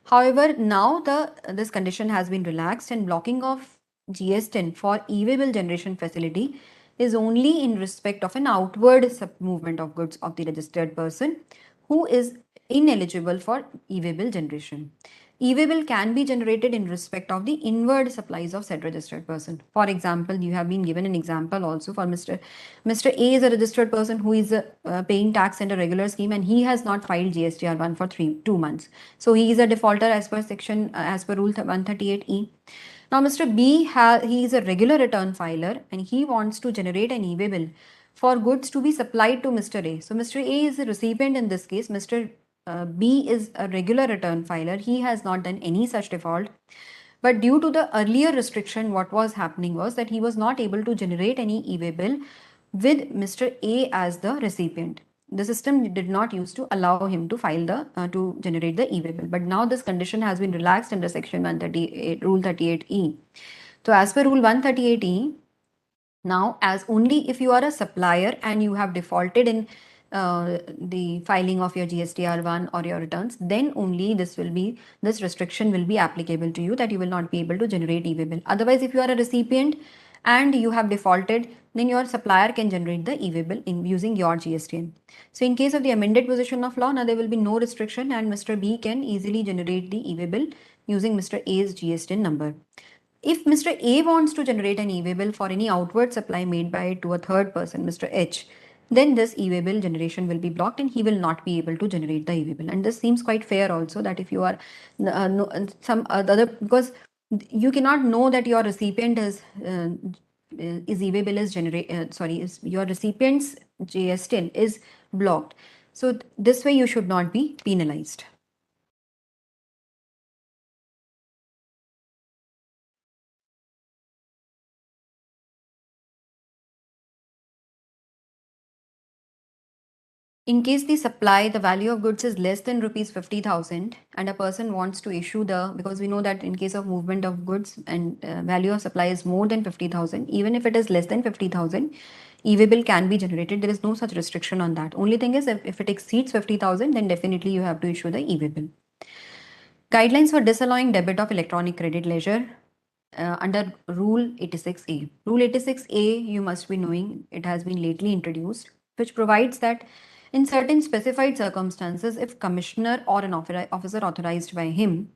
However, now this condition has been relaxed, and blocking of GSTN for e-way bill generation facility is only in respect of an outward movement of goods of the registered person who is ineligible for e-way bill generation. E-way bill can be generated in respect of the inward supplies of said registered person. For example, you have been given an example also for Mr. A is a registered person who is paying tax under regular scheme, and he has not filed GSTR1 for 2 months. So he is a defaulter as per Rule 138E. Now Mr. B he is a regular return filer and he wants to generate an e-way bill for goods to be supplied to Mr. A. So Mr. A is a recipient in this case. Mr. B is a regular return filer. He has not done any such default. But due to the earlier restriction, what was happening was that he was not able to generate any e-way bill with Mr. A as the recipient. The system did not use to allow him to file to generate the e-way bill. But now this condition has been relaxed under section 138, Rule 38E. So as per Rule 138E, now as only if you are a supplier and you have defaulted in the filing of your GSTR1 or your returns, then only this restriction will be applicable to you, that you will not be able to generate e-way bill. Otherwise, if you are a recipient and you have defaulted, then your supplier can generate the e-way bill using your GSTN. So in case of the amended position of law, now there will be no restriction and Mr. B can easily generate the e-way bill using Mr. A's GSTN number. If Mr. A wants to generate an e-way bill for any outward supply made by to a third person, Mr. H, then this e-way bill generation will be blocked and he will not be able to generate the e-way bill. And this seems quite fair also, that if you are some other, because you cannot know that your recipient is e-way bill is your recipient's GSTN is blocked. So this way you should not be penalized. In case the value of goods is less than rupees 50,000 and a person wants to issue because we know that in case of movement of goods and value of supply is more than 50,000, even if it is less than 50,000, e-way can be generated. There is no such restriction on that. Only thing is if it exceeds 50,000, then definitely you have to issue the e-way bill. Guidelines for disallowing debit of electronic credit ledger under Rule 86A. Rule 86A, you must be knowing, it has been lately introduced, which provides that in certain specified circumstances, if commissioner or an officer authorized by him,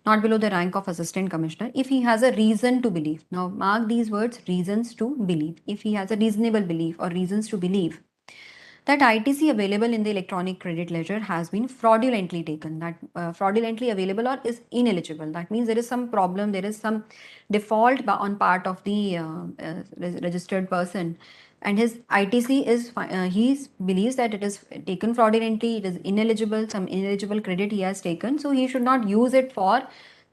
not below the rank of assistant commissioner, if he has a reason to believe, now mark these words, reasons to believe, if he has a reasonable belief or reasons to believe that ITC available in the electronic credit ledger has been fraudulently taken, that fraudulently available or is ineligible. That means there is some problem, there is some default on part of the registered person, and his ITC is, he believes that it is taken fraudulently, it is ineligible, some ineligible credit he has taken, so he should not use it for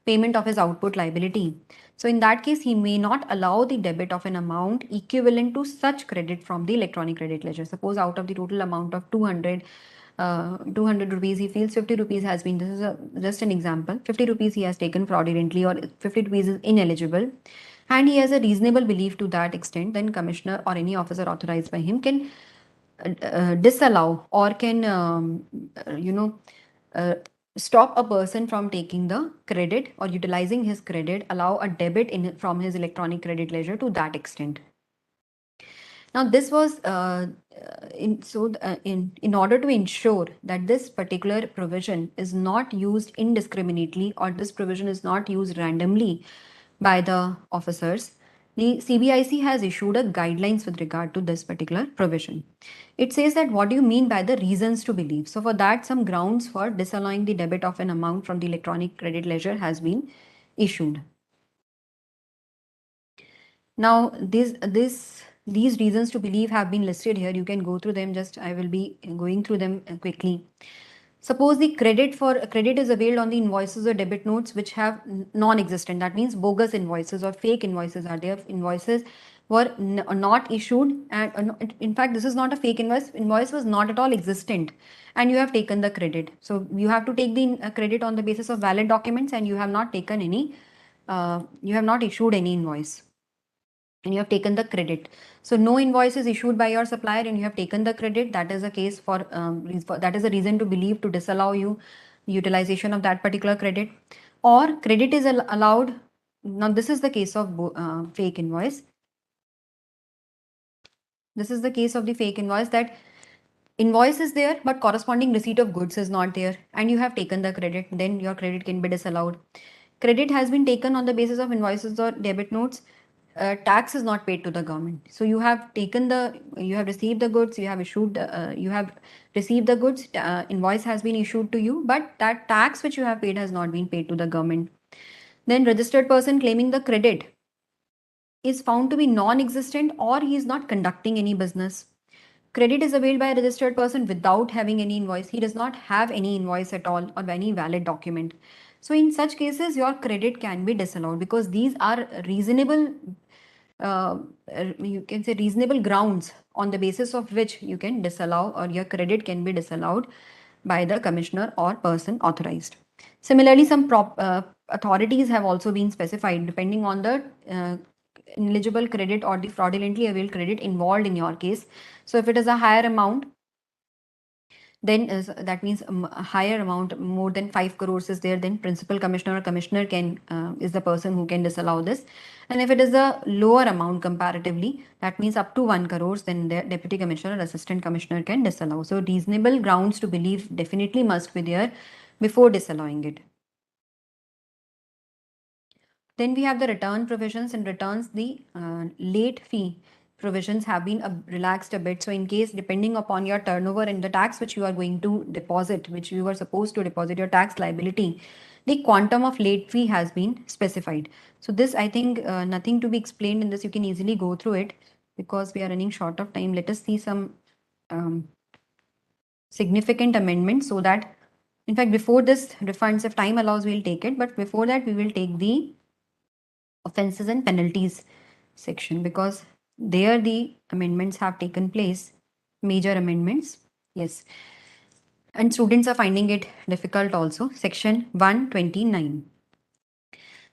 payment of his output liability. So in that case, he may not allow the debit of an amount equivalent to such credit from the electronic credit ledger. Suppose out of the total amount of 200 rupees, he feels 50 rupees has been, this is just an example, 50 rupees he has taken fraudulently or 50 rupees is ineligible, and he has a reasonable belief to that extent, then commissioner or any officer authorized by him can disallow or can, uh, stop a person from taking the credit or utilizing his credit, allow a debit from his electronic credit ledger to that extent. Now, this was in order to ensure that this particular provision is not used indiscriminately or this provision is not used randomly by the officers, the CBIC has issued a guidelines with regard to this particular provision. It says that what do you mean by the reasons to believe? So for that, some grounds for disallowing the debit of an amount from the electronic credit ledger has been issued. Now, these reasons to believe have been listed here. You can go through them. Just I will be going through them quickly. Suppose the credit is availed on the invoices or debit notes which have non-existent. That means bogus invoices or fake invoices are there. Invoices were not issued, and in fact, this is not a fake invoice. Invoice was not at all existent, and you have taken the credit. So you have to take the credit on the basis of valid documents, and you have not taken any. You have not issued any invoice and you have taken the credit. So no invoice is issued by your supplier and you have taken the credit. That is a case for, that is a reason to believe to disallow you utilization of that particular credit, or credit is allowed. Now this is the case of fake invoice. This is the case of the fake invoice, that invoice is there but corresponding receipt of goods is not there and you have taken the credit, then your credit can be disallowed. Credit has been taken on the basis of invoices or debit notes. Tax is not paid to the government. So you have you have received the goods, you have issued, you have received the goods, invoice has been issued to you, but that tax which you have paid has not been paid to the government. Then registered person claiming the credit is found to be non-existent or he is not conducting any business. Credit is availed by a registered person without having any invoice. He does not have any invoice at all or any valid document. So in such cases, your credit can be disallowed because these are reasonable, you can say reasonable grounds on the basis of which you can disallow or your credit can be disallowed by the commissioner or person authorized. Similarly, some authorities have also been specified depending on the ineligible credit or the fraudulently availed credit involved in your case. So if it is a higher amount, then that means a higher amount, more than 5 crores is there, then principal commissioner or commissioner can is the person who can disallow this. And if it is a lower amount comparatively, that means up to 1 crores, then the deputy commissioner or assistant commissioner can disallow. So reasonable grounds to believe definitely must be there before disallowing it. Then we have the return provisions. In returns, the late fee provisions have been relaxed a bit. So in case, depending upon your turnover and the tax which you are going to deposit, which you were supposed to deposit, your tax liability, the quantum of late fee has been specified. So this, I think, nothing to be explained in this. You can easily go through it because we are running short of time. Let us see some significant amendments so that, in fact, before this refunds, if time allows, we'll take it. But before that, we will take the offenses and penalties section because there the amendments have taken place, major amendments. Yes. And students are finding it difficult also. Section 129.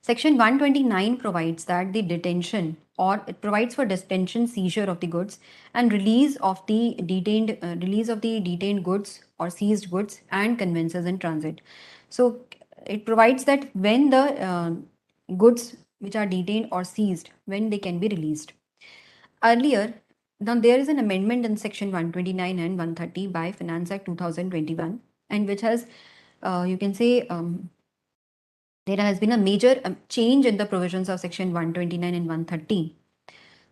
Section 129 provides that the detention or it provides for detention, seizure of the goods, and release of the detained goods or seized goods and conveyances in transit. So it provides that when the goods which are detained or seized, when they can be released. Earlier, now there is an amendment in section 129 and 130 by Finance Act 2021, and which has, you can say, there has been a major change in the provisions of section 129 and 130.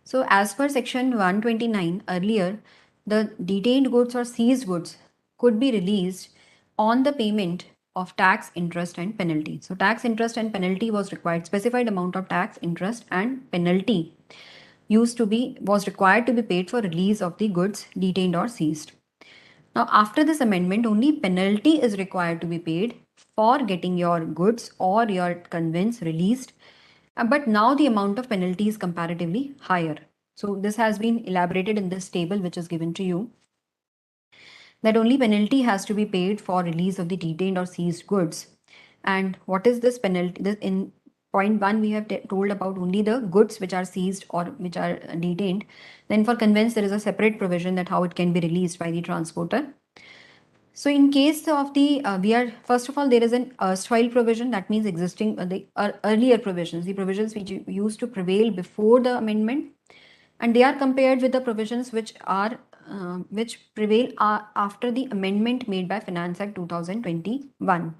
So as per section 129, earlier, the detained goods or seized goods could be released on the payment of tax, interest and penalty. So tax, interest and penalty was required. Specified amount of tax, interest and penalty was required to be paid for release of the goods detained or seized. Now, after this amendment, only penalty is required to be paid for getting your goods or your conveyance released. But now the amount of penalty is comparatively higher. So this has been elaborated in this table which is given to you, that only penalty has to be paid for release of the detained or seized goods. And what is this penalty? In point 1, we have told about only the goods which are seized or which are detained. Then for conveyance, there is a separate provision that how it can be released by the transporter. So in case of the, first of all, there is an erstwhile provision, that means existing, the earlier provisions, the provisions which used to prevail before the amendment, and they are compared with the provisions which prevail after the amendment made by Finance Act 2021.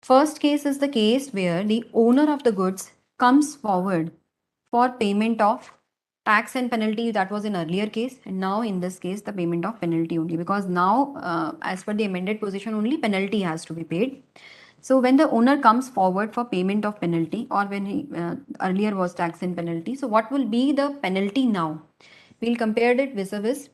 First case is the case where the owner of the goods comes forward for payment of tax and penalty. That was in earlier case, and now in this case the payment of penalty only, because now as per the amended position only penalty has to be paid. So when the owner comes forward for payment of penalty, or when he earlier was tax and penalty, so what will be the penalty now? We'll compare it vis-a-vis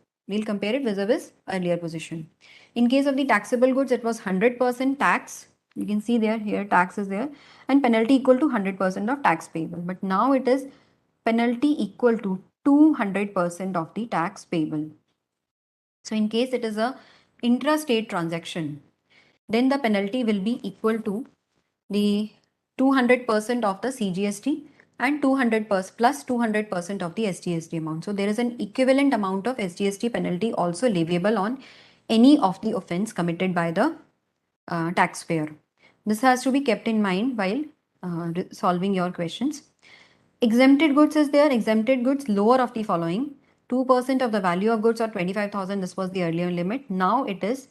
earlier position. In case of the taxable goods, it was 100% tax. You can see there, here tax is there, and penalty equal to 100% of tax payable. But now it is penalty equal to 200% of the tax payable. So in case it is a intrastate transaction, then the penalty will be equal to the 200% of the CGST and 200% plus 200% of the SGST amount. So there is an equivalent amount of SGST penalty also leviable on any of the offence committed by the taxpayer. This has to be kept in mind while solving your questions. Exempted goods is there. Exempted goods, lower of the following: 2% of the value of goods or 25,000. This was the earlier limit. Now it is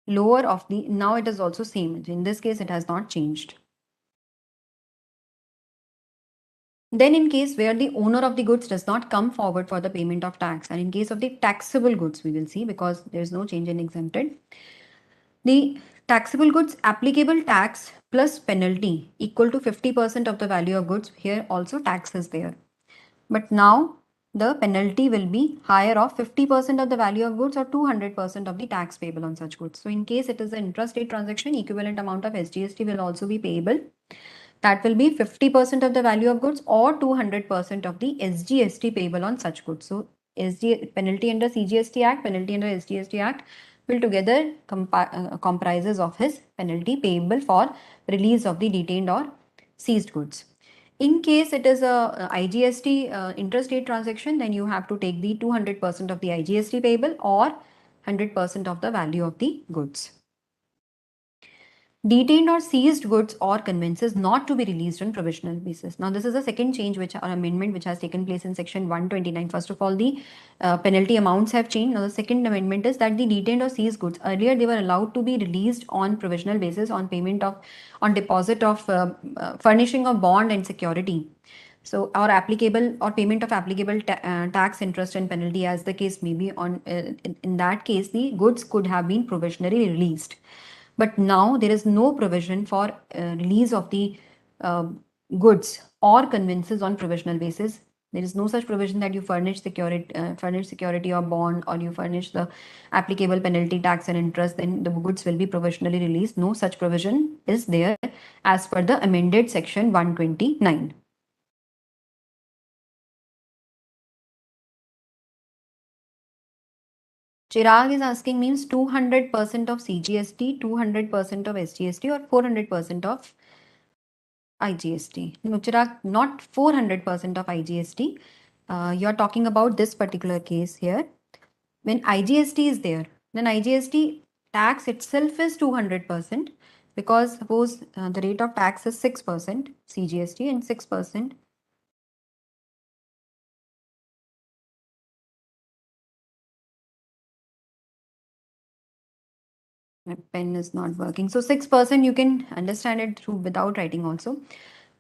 lower of the, now it is also same. In this case, it has not changed. Then in case where the owner of the goods does not come forward for the payment of tax, and in case of the taxable goods, we will see, because there is no change in exempted. The taxable goods, applicable tax plus penalty equal to 50% of the value of goods. Here also tax is there. But now the penalty will be higher of 50% of the value of goods or 200% of the tax payable on such goods. So in case it is an intrastate transaction, equivalent amount of SGST will also be payable. That will be 50% of the value of goods or 200% of the SGST payable on such goods. So penalty under CGST Act, penalty under SGST Act will together comprises of his penalty payable for release of the detained or seized goods. In case it is a IGST interstate transaction, then you have to take the 200% of the IGST payable or 100% of the value of the goods. Detained or seized goods or conveyances not to be released on provisional basis. Now, this is a second change or amendment which has taken place in section 129. First of all, the penalty amounts have changed. Now, the second amendment is that the detained or seized goods, earlier they were allowed to be released on provisional basis on payment of, on deposit of furnishing of bond and security. So, or applicable or payment of applicable tax, interest and penalty, as the case may be. On in that case, the goods could have been provisionally released. But now there is no provision for release of the goods or conveyances on provisional basis. There is no such provision that you furnish security or bond, or you furnish the applicable penalty, tax and interest, then the goods will be provisionally released. No such provision is there as per the amended section 129. Chirag is asking, means 200% of CGST, 200% of SGST, or 400% of IGST. No, Chirag, not 400% of IGST. You're talking about this particular case here. When IGST is there, then IGST tax itself is 200% because suppose the rate of tax is 6% CGST and 6%. My pen is not working. So 6% you can understand it through without writing also.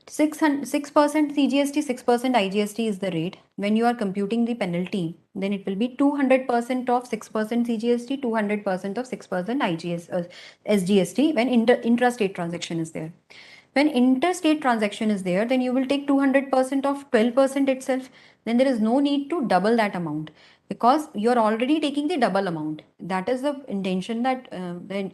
6% CGST, 6% IGST is the rate. When you are computing the penalty, then it will be 200% of 6% CGST, 200% of 6% SGST when intrastate transaction is there. When interstate transaction is there, then you will take 200% of 12% itself. Then there is no need to double that amount because you are already taking the double amount. That is the intention that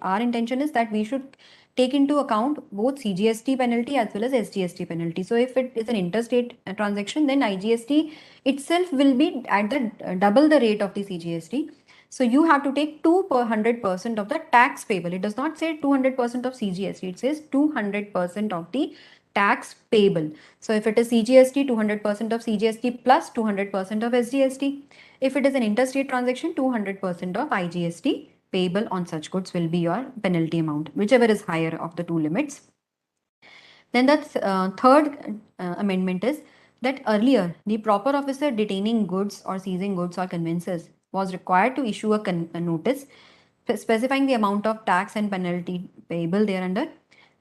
our intention is that we should take into account both CGST penalty as well as SGST penalty. So if it is an interstate transaction, then IGST itself will be at the double the rate of the CGST. So you have to take 200% of the tax payable. It does not say 200% of CGST. It says 200% of the tax payable. So if it is CGST, 200% of CGST plus 200% of SGST. If it is an interstate transaction, 200% of IGST payable on such goods will be your penalty amount, whichever is higher of the two limits. Then the third amendment is that earlier the proper officer detaining goods or seizing goods or conveyances was required to issue a notice specifying the amount of tax and penalty payable thereunder,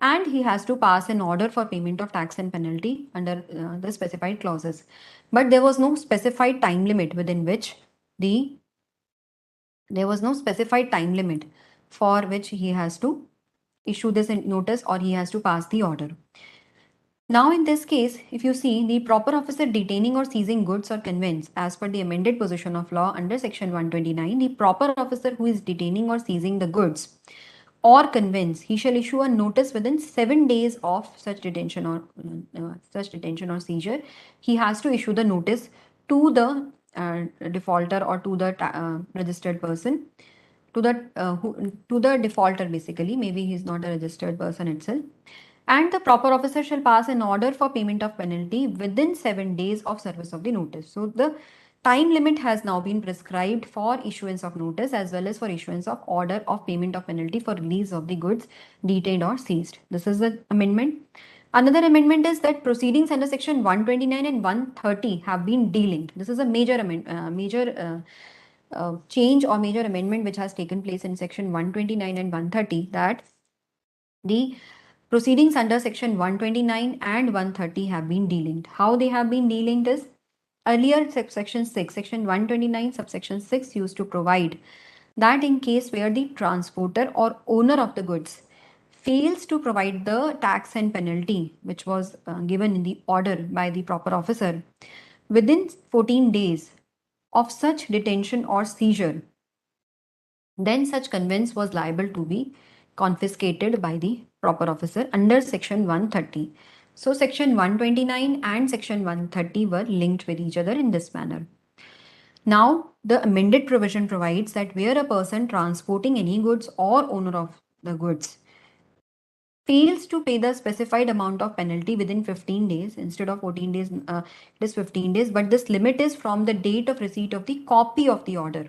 and he has to pass an order for payment of tax and penalty under the specified clauses. But there was no specified time limit within which there was no specified time limit for which he has to issue this notice or he has to pass the order. Now, in this case, if you see the proper officer detaining or seizing goods or conveyance as per the amended position of law under section 129, the proper officer who is detaining or seizing the goods or conveyance, he shall issue a notice within 7 days of such detention or seizure. He has to issue the notice to the defaulter or to the registered person, to the defaulter basically. Maybe he is not a registered person itself. And the proper officer shall pass an order for payment of penalty within 7 days of service of the notice. So the time limit has now been prescribed for issuance of notice as well as for issuance of order of payment of penalty for release of the goods detained or seized. This is the amendment. Another amendment is that proceedings under section 129 and 130 have been delinked. This is a major change or major amendment which has taken place in section 129 and 130, that the proceedings under section 129 and 130 have been delinked. How they have been delinked is earlier section 6, section 129 subsection 6 used to provide that in case where the transporter or owner of the goods fails to provide the tax and penalty which was given in the order by the proper officer within 14 days of such detention or seizure, then such conveyance was liable to be confiscated by the proper officer under section 130. So section 129 and section 130 were linked with each other in this manner. Now, the amended provision provides that where a person transporting any goods or owner of the goods fails to pay the specified amount of penalty within 15 days, instead of 14 days, it is 15 days, but this limit is from the date of receipt of the copy of the order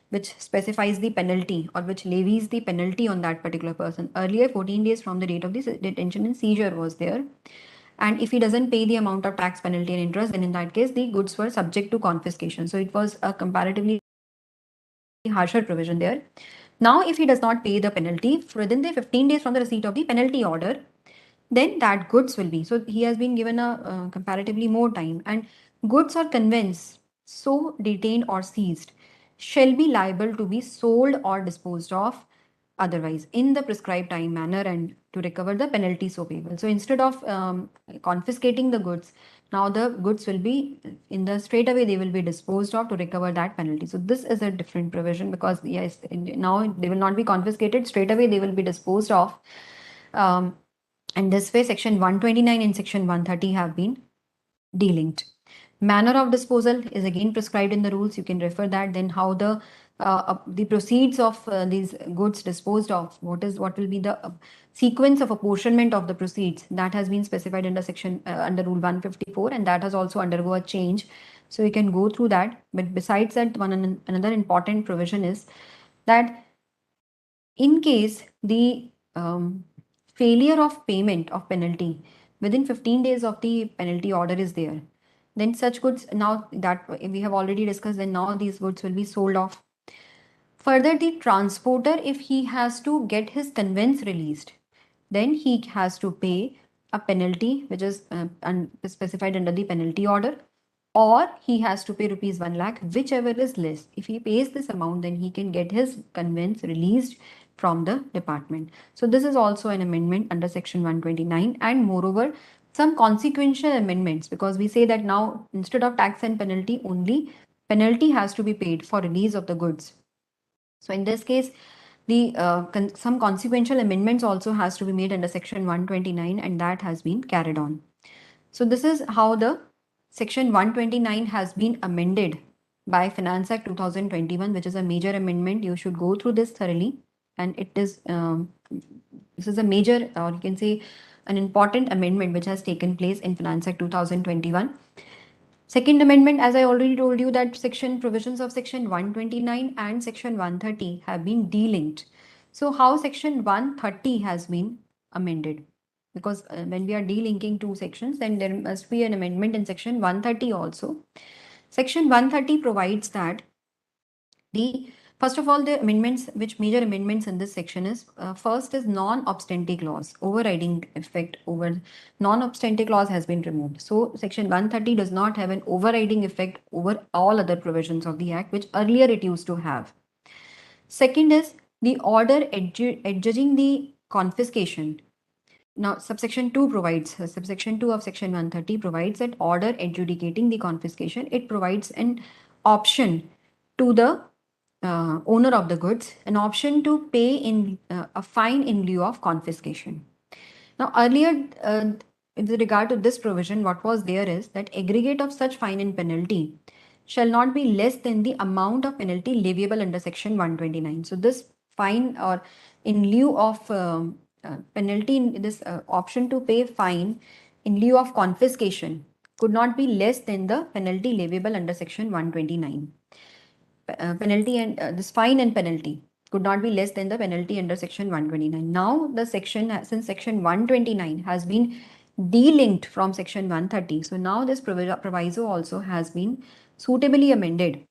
which specifies the penalty or which levies the penalty on that particular person. Earlier, 14 days from the date of the detention and seizure was there. And if he doesn't pay the amount of tax, penalty and interest, then in that case, the goods were subject to confiscation. So it was a comparatively harsher provision there. Now, if he does not pay the penalty within the 15 days from the receipt of the penalty order, then that goods will be. So he has been given a comparatively more time, and goods or conveyance so detained or seized shall be liable to be sold or disposed of otherwise in the prescribed time manner and to recover the penalty so payable. So instead of confiscating the goods, now the goods will be in the straight away they will be disposed of to recover that penalty. So this is a different provision because yes, now they will not be confiscated, straight away they will be disposed of. And this way section 129 and section 130 have been delinked. Manner of disposal is again prescribed in the rules. You can refer that. Then how the the proceeds of these goods disposed of, what will be the sequence of apportionment of the proceeds, that has been specified under section under rule 154, and that has also undergo a change. So you can go through that. But besides that, another important provision is that in case the failure of payment of penalty within 15 days of the penalty order is there, then such goods, now that we have already discussed, then now these goods will be sold off. Further, the transporter, if he has to get his conveyance released, then he has to pay a penalty which is specified under the penalty order, or he has to pay rupees 1 lakh, whichever is less. If he pays this amount, then he can get his conveyance released from the department. So this is also an amendment under section 129, and moreover some consequential amendments, because we say that now instead of tax and penalty, only penalty has to be paid for release of the goods. So in this case, the some consequential amendments also has to be made under section 129, and that has been carried on. So this is how the section 129 has been amended by Finance Act 2021, which is a major amendment. You should go through this thoroughly, and it is this is a major, or you can say an important amendment which has taken place in Finance Act 2021. Second amendment, as I already told you, that section provisions of section 129 and section 130 have been delinked. So how section 130 has been amended? Because when we are delinking two sections, then there must be an amendment in section 130 also. Section 130 provides that the first of all, the amendments, which major amendments in this section is, first is non-obstante clause, overriding effect over non-obstante clause has been removed. So section 130 does not have an overriding effect over all other provisions of the act, which earlier it used to have. Second is the order adjudging the confiscation. Now, subsection 2 provides, subsection 2 of section 130 provides that order adjudicating the confiscation. It provides an option to the owner of the goods, an option to pay in a fine in lieu of confiscation. Now, earlier, with regard to this provision, what was there is that aggregate of such fine and penalty shall not be less than the amount of penalty leviable under section 129. So this fine, or in lieu of penalty, this option to pay fine in lieu of confiscation could not be less than the penalty leviable under section 129. Penalty and this fine and penalty could not be less than the penalty under section 129. Now the section, since section 129 has been delinked from section 130, so now this proviso also has been suitably amended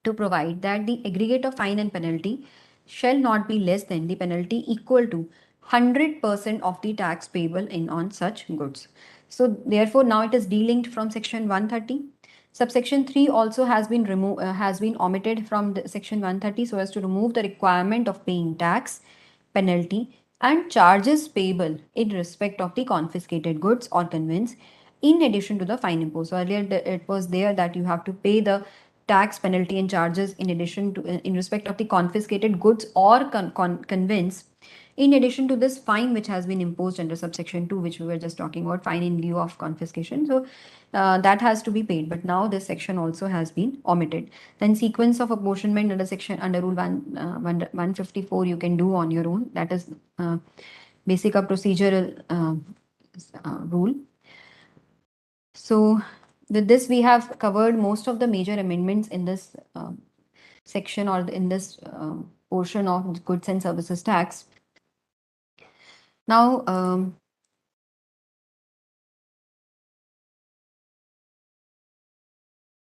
to provide that the aggregate of fine and penalty shall not be less than the penalty equal to 100% of the tax payable in on such goods. So therefore now it is delinked from section 130. Subsection 3 also has been omitted from the section 130 so as to remove the requirement of paying tax, penalty and charges payable in respect of the confiscated goods or conveyance in addition to the fine imposed. So earlier it was there that you have to pay the tax, penalty and charges in addition to in respect of the confiscated goods or conveyance, in addition to this fine which has been imposed under subsection 2, which we were just talking about, fine in lieu of confiscation. So that has to be paid, but now this section also has been omitted. Then sequence of apportionment under section under rule 154 you can do on your own. That is basic a procedural rule. So with this we have covered most of the major amendments in this section, or in this portion of goods and services tax. Now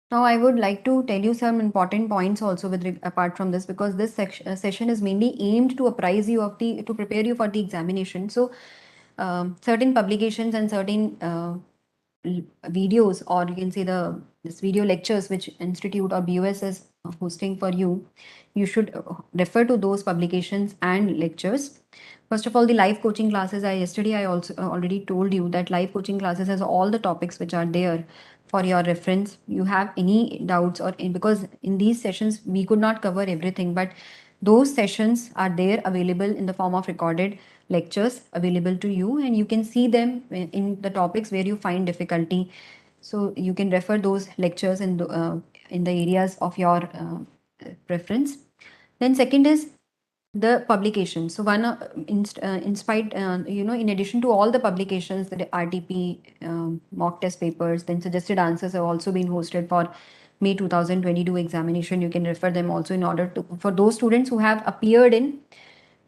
now I would like to tell you some important points also apart from this, because this session is mainly aimed to apprise you of to prepare you for the examination. So certain publications and certain videos, or you can say this video lectures which institute or BoS is hosting for you, you should refer to those publications and lectures. First of all, the live coaching classes, yesterday I also already told you that live coaching classes has all the topics which are there for your reference. You have any doubts, or because in these sessions we could not cover everything, but those sessions are there available in the form of recorded lectures available to you, and you can see them in the topics where you find difficulty. So you can refer those lectures in the areas of your preference. Then second is the publication. So one in addition to all the publications, the RTP mock test papers, then suggested answers have also been hosted for May 2022 examination. You can refer them also in order to, for those students who have appeared in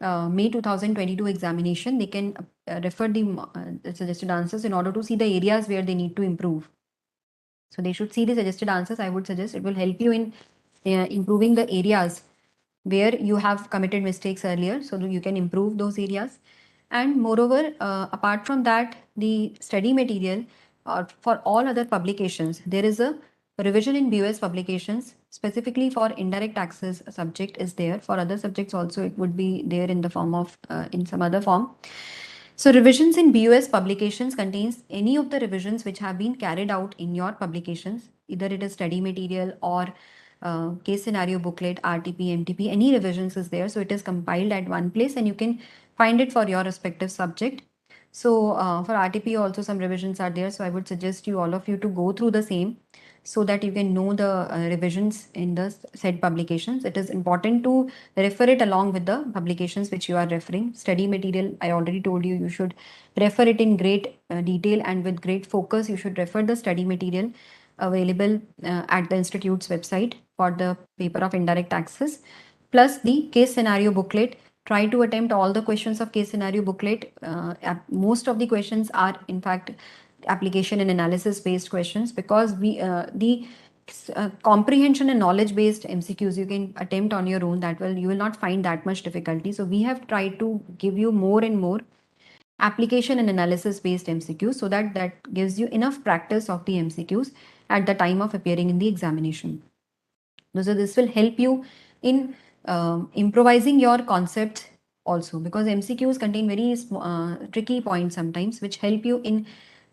May 2022 examination, they can refer the suggested answers in order to see the areas where they need to improve. So they should see the suggested answers. I would suggest it will help you in improving the areas where you have committed mistakes earlier, so that you can improve those areas. And moreover, apart from that, the study material for all other publications, there is a revision in BoS publications specifically for indirect taxes subject is there. For other subjects also, it would be there in the form of in some other form. So revisions in BoS publications contains any of the revisions which have been carried out in your publications, either it is study material or case scenario booklet, RTP, MTP, any revisions is there. So it is compiled at one place and you can find it for your respective subject. So for RTP also some revisions are there. So I would suggest you all of you to go through the same so that you can know the revisions in the said publications. It is important to refer it along with the publications which you are referring. Study material, I already told you, you should refer it in great detail and with great focus. You should refer the study material available at the institute's website for the paper of indirect taxes, plus the case scenario booklet. Try to attempt all the questions of case scenario booklet. Most of the questions are in fact application and analysis based questions, because the comprehension and knowledge based MCQs you can attempt on your own. That will, you will not find that much difficulty. So we have tried to give you more and more application and analysis based MCQs, so that that gives you enough practice of the MCQs at the time of appearing in the examination. So this will help you in improvising your concepts also, because MCQs contain very tricky points sometimes, which help you in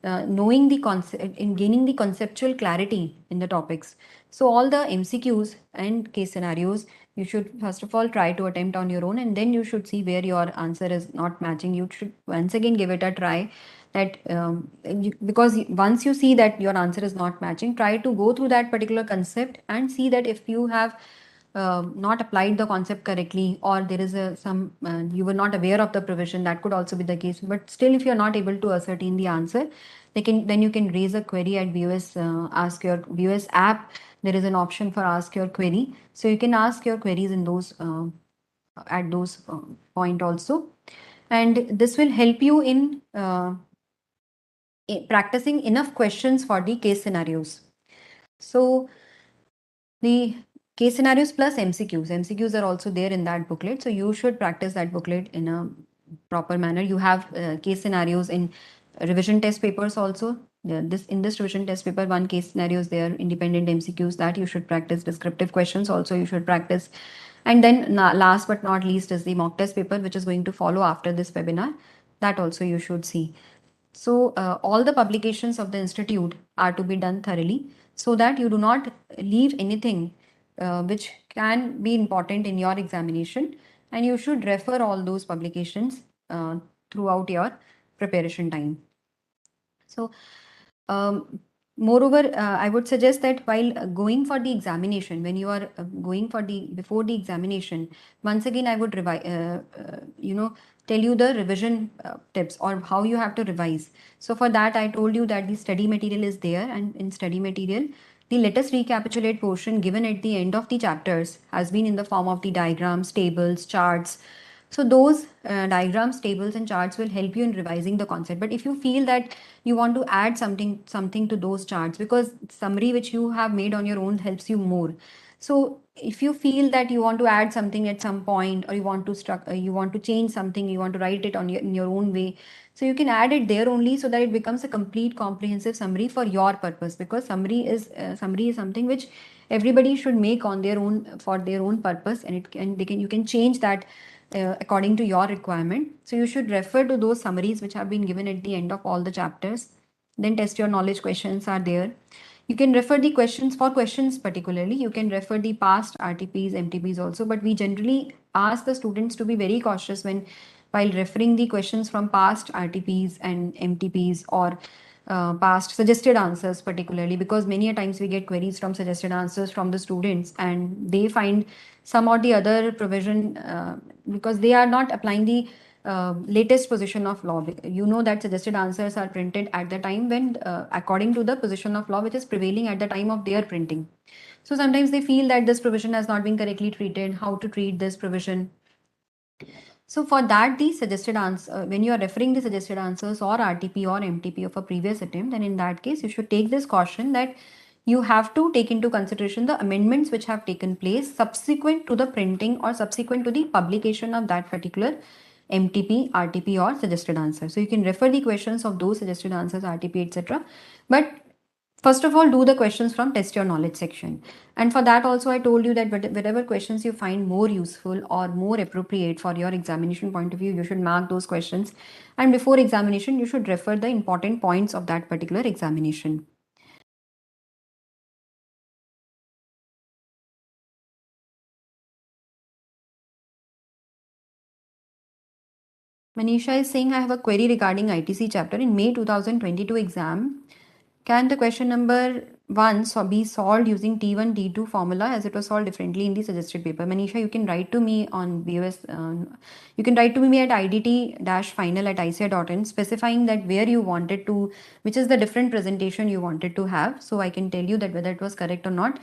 knowing the concept, in gaining the conceptual clarity in the topics. So all the MCQs and case scenarios, you should first of all try to attempt on your own, and then you should see where your answer is not matching. You should once again give it a try. That because once you see that your answer is not matching, try to go through that particular concept and see that if you have not applied the concept correctly, or there is some you were not aware of the provision. That could also be the case. But still, if you are not able to ascertain the answer, then you can raise a query at BoS ask your BoS app. There is an option for ask your query, so you can ask your queries in those at those point also, and this will help you in practicing enough questions for the case scenarios. So the case scenarios plus MCQs. MCQs are also there in that booklet. So you should practice that booklet in a proper manner. You have case scenarios in revision test papers also. In this revision test paper, one case scenario is there, independent MCQs that you should practice. Descriptive questions also you should practice. And then last but not least is the mock test paper, which is going to follow after this webinar. That also you should see. So all the publications of the institute are to be done thoroughly, so that you do not leave anything which can be important in your examination, and you should refer all those publications throughout your preparation time. So moreover, I would suggest that while going for the examination, when you are going for the before the examination, once again I would tell you the revision tips or how you have to revise. So for that, I told you that the study material is there, and in study material, the let us recapitulate portion given at the end of the chapters has been in the form of the diagrams, tables, charts. So those diagrams, tables, and charts will help you in revising the concept. But if you feel that you want to add something to those charts, because summary which you have made on your own helps you more. So if you feel that you want to add something at some point, or you want to change something, you want to write it in your own way, so you can add it there only, so that it becomes a complete comprehensive summary for your purpose. Because summary is something which everybody should make on their own for their own purpose, and you can change that according to your requirement. So you should refer to those summaries which have been given at the end of all the chapters. Then test your knowledge questions are there. You can refer the questions for questions particularly. You can refer the past RTPs, MTPs also, but we generally ask the students to be very cautious while referring the questions from past RTPs and MTPs, or past suggested answers, particularly because many a times we get queries from suggested answers from the students, and they find some or the other provision, because they are not applying the latest position of law. You know that suggested answers are printed at the time when, according to the position of law which is prevailing at the time of their printing. So sometimes they feel that this provision has not been correctly treated, how to treat this provision. So for that, the suggested answer, when you are referring the suggested answers or RTP or MTP of a previous attempt, then in that case, you should take this caution that you have to take into consideration the amendments which have taken place subsequent to the printing or subsequent to the publication of that particular MTP, RTP or suggested answer. So you can refer the questions of those suggested answers, RTP, etc. But first of all, do the questions from test your knowledge section. And for that also, I told you that whatever questions you find more useful or more appropriate for your examination point of view, you should mark those questions. And before examination, you should refer the important points of that particular examination. Manisha is saying, I have a query regarding ITC chapter in May 2022 exam. Can the question number 1 be solved using T1, T2 formula as it was solved differently in the suggested paper? Manisha, you can write to me on BOS. You can write to me at idt-final@ici.in specifying that where you wanted to, which is the different presentation you wanted to have. So I can tell you that whether it was correct or not.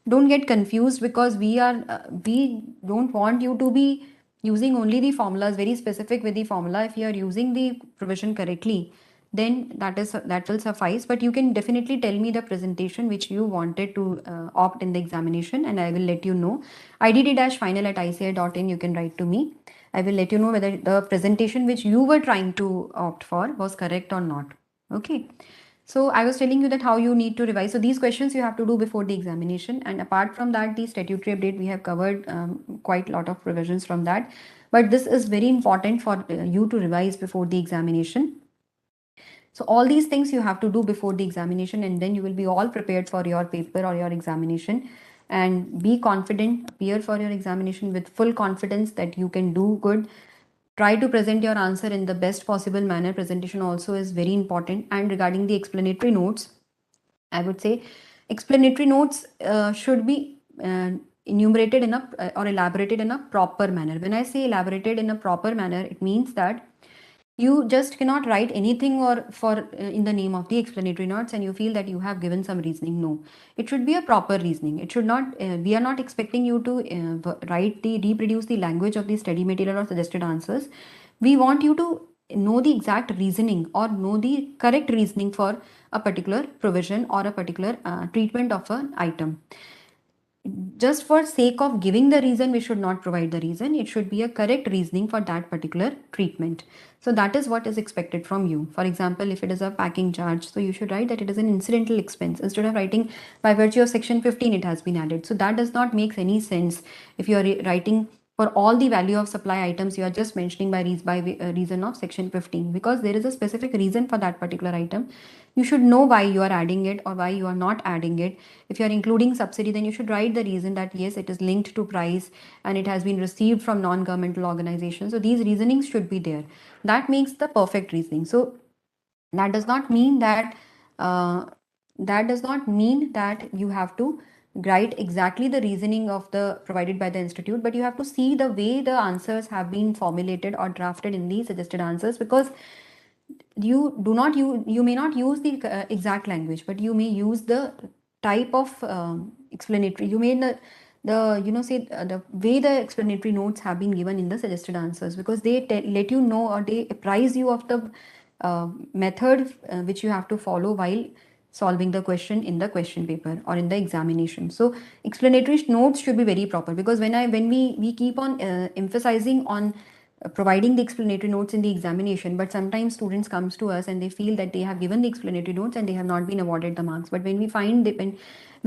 Don't get confused, because we don't want you to be using only the formulas, very specific with the formula. If you are using the provision correctly, then that will suffice. But you can definitely tell me the presentation which you wanted to opt in the examination, and I will let you know. idt-final@ici.in, you can write to me. I will let you know whether the presentation which you were trying to opt for was correct or not. Okay. So I was telling you that how you need to revise. So these questions you have to do before the examination. And apart from that, the statutory update, we have covered quite a lot of provisions from that. But this is very important for you to revise before the examination. So all these things you have to do before the examination, and then you will be all prepared for your paper or your examination. And be confident, appear for your examination with full confidence that you can do good. Try to present your answer in the best possible manner. Presentation also is very important. And regarding the explanatory notes, I would say explanatory notes should be enumerated in a or elaborated in a proper manner. When I say elaborated in a proper manner, it means that you just cannot write anything or for in the name of the explanatory notes and you feel that you have given some reasoning. No, it should be a proper reasoning. It should not, we are not expecting you to reproduce the language of the study material or suggested answers. We want you to know the exact reasoning or know the correct reasoning for a particular provision or a particular treatment of an item. Just for sake of giving the reason, we should not provide the reason. It should be a correct reasoning for that particular treatment. So that is what is expected from you. For example, if it is a packing charge, so you should write that it is an incidental expense instead of writing by virtue of section 15 it has been added. So that does not make any sense. If you are writing for all the value of supply items, you are just mentioning by reason of section 15, because there is a specific reason for that particular item. You should know why you are adding it or why you are not adding it. If you are including subsidy, then you should write the reason that yes, it is linked to price and it has been received from non-governmental organizations. So these reasonings should be there. That makes the perfect reasoning. So that does not mean that you have to write exactly the reasoning of the provided by the institute, but you have to see the way the answers have been formulated or drafted in the suggested answers, because you may not use the exact language, but you may use the type of explanatory, you may say the way the explanatory notes have been given in the suggested answers, because they let you know or they apprise you of the method which you have to follow while solving the question in the question paper or in the examination. So explanatory notes should be very proper, because when we keep on emphasizing on providing the explanatory notes in the examination, but sometimes students comes to us and they feel that they have given the explanatory notes and they have not been awarded the marks. But when we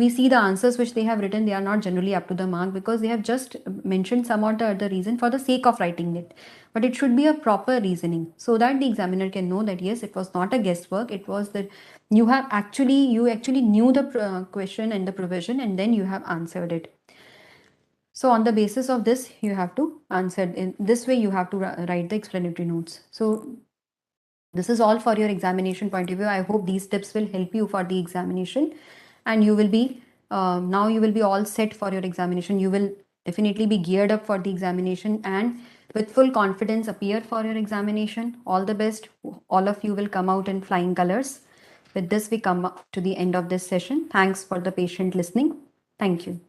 see the answers which they have written, they are not generally up to the mark, because they have just mentioned some or the other reason for the sake of writing it. But it should be a proper reasoning, so that the examiner can know that yes, it was not a guesswork, it was that you actually knew the question and the provision, and then you have answered it. So on the basis of this, you have to answer in this way, you have to write the explanatory notes. So This is all for your examination point of view. I hope these tips will help you for the examination, and you will be now you will be all set for your examination. You will definitely be geared up for the examination and with full confidence appear for your examination. All the best. All of you will come out in flying colors. With this, we come up to the end of this session. Thanks for the patient listening. Thank you.